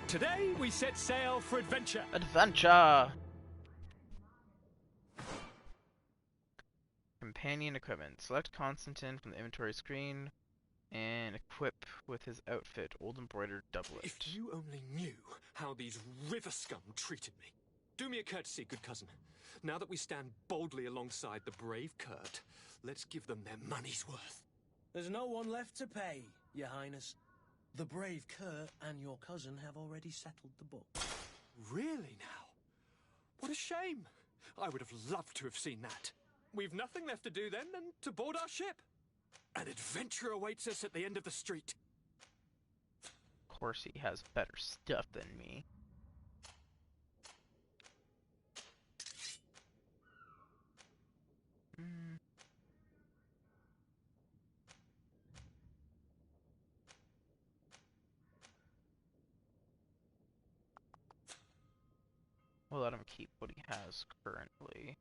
Today we set sail for adventure. Adventure! Companion equipment. Select Constantine from the inventory screen and equip with his outfit, old embroidered doublet. If you only knew how these river scum treated me. Do me a courtesy, good cousin. Now that we stand boldly alongside the brave Kurt, let's give them their money's worth. There's no one left to pay, Your Highness. The brave Kurt and your cousin have already settled the book. Really now? What a shame. I would have loved to have seen that. We've nothing left to do then than to board our ship. An adventure awaits us at the end of the street. Of course he has better stuff than me. We'll let him keep what he has currently.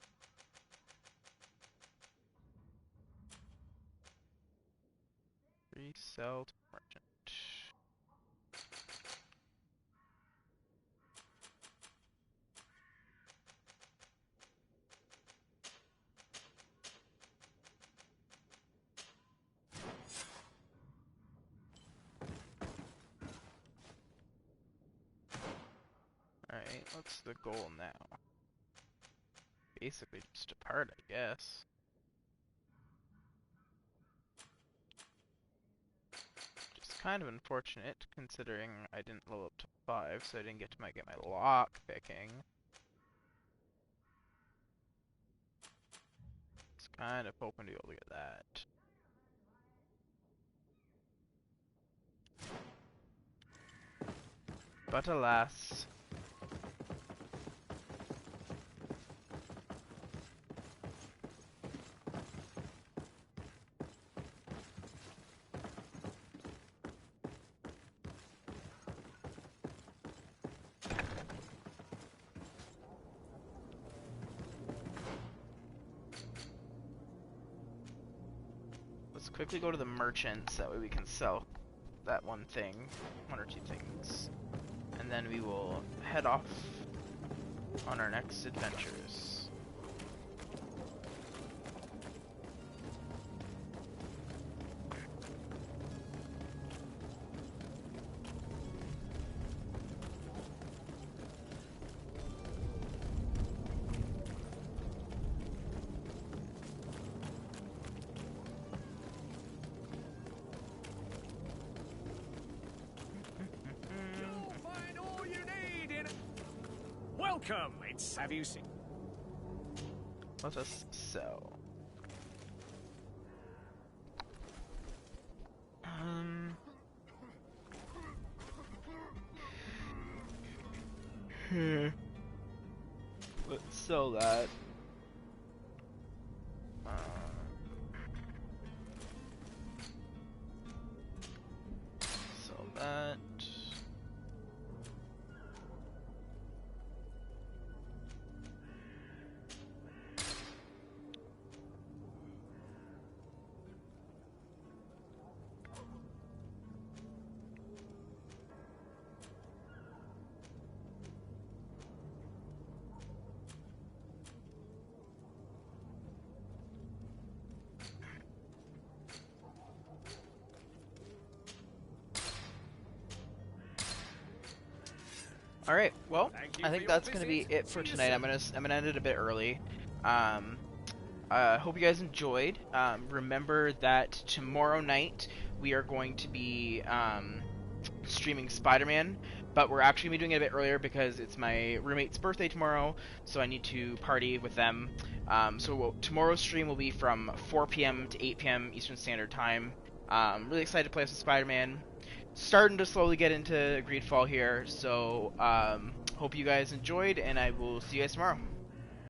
Resell to merchant. Alright, what's the goal now? Basically just depart, I guess. Just kind of unfortunate, considering I didn't level up to 5, so I didn't get to get my lock picking. Just kind of hoping to be able to get that. But alas, quickly go to the merchants, that way we can sell that one thing, one or two things. And then we will head off on our next adventures. Welcome. Have you seen? Let us sell. Let's sell that. Sell that. All right. Well, I think that's gonna be it for tonight. I'm gonna end it a bit early. Hope you guys enjoyed. Remember that tomorrow night we are going to be streaming Spider-Man, but we're actually gonna be doing it a bit earlier because it's my roommate's birthday tomorrow, so I need to party with them. Tomorrow's stream will be from 4 p.m. to 8 p.m. Eastern Standard Time. Really excited to play with Spider-Man. Starting to slowly get into Greedfall here, so hope you guys enjoyed, and I will see you guys tomorrow.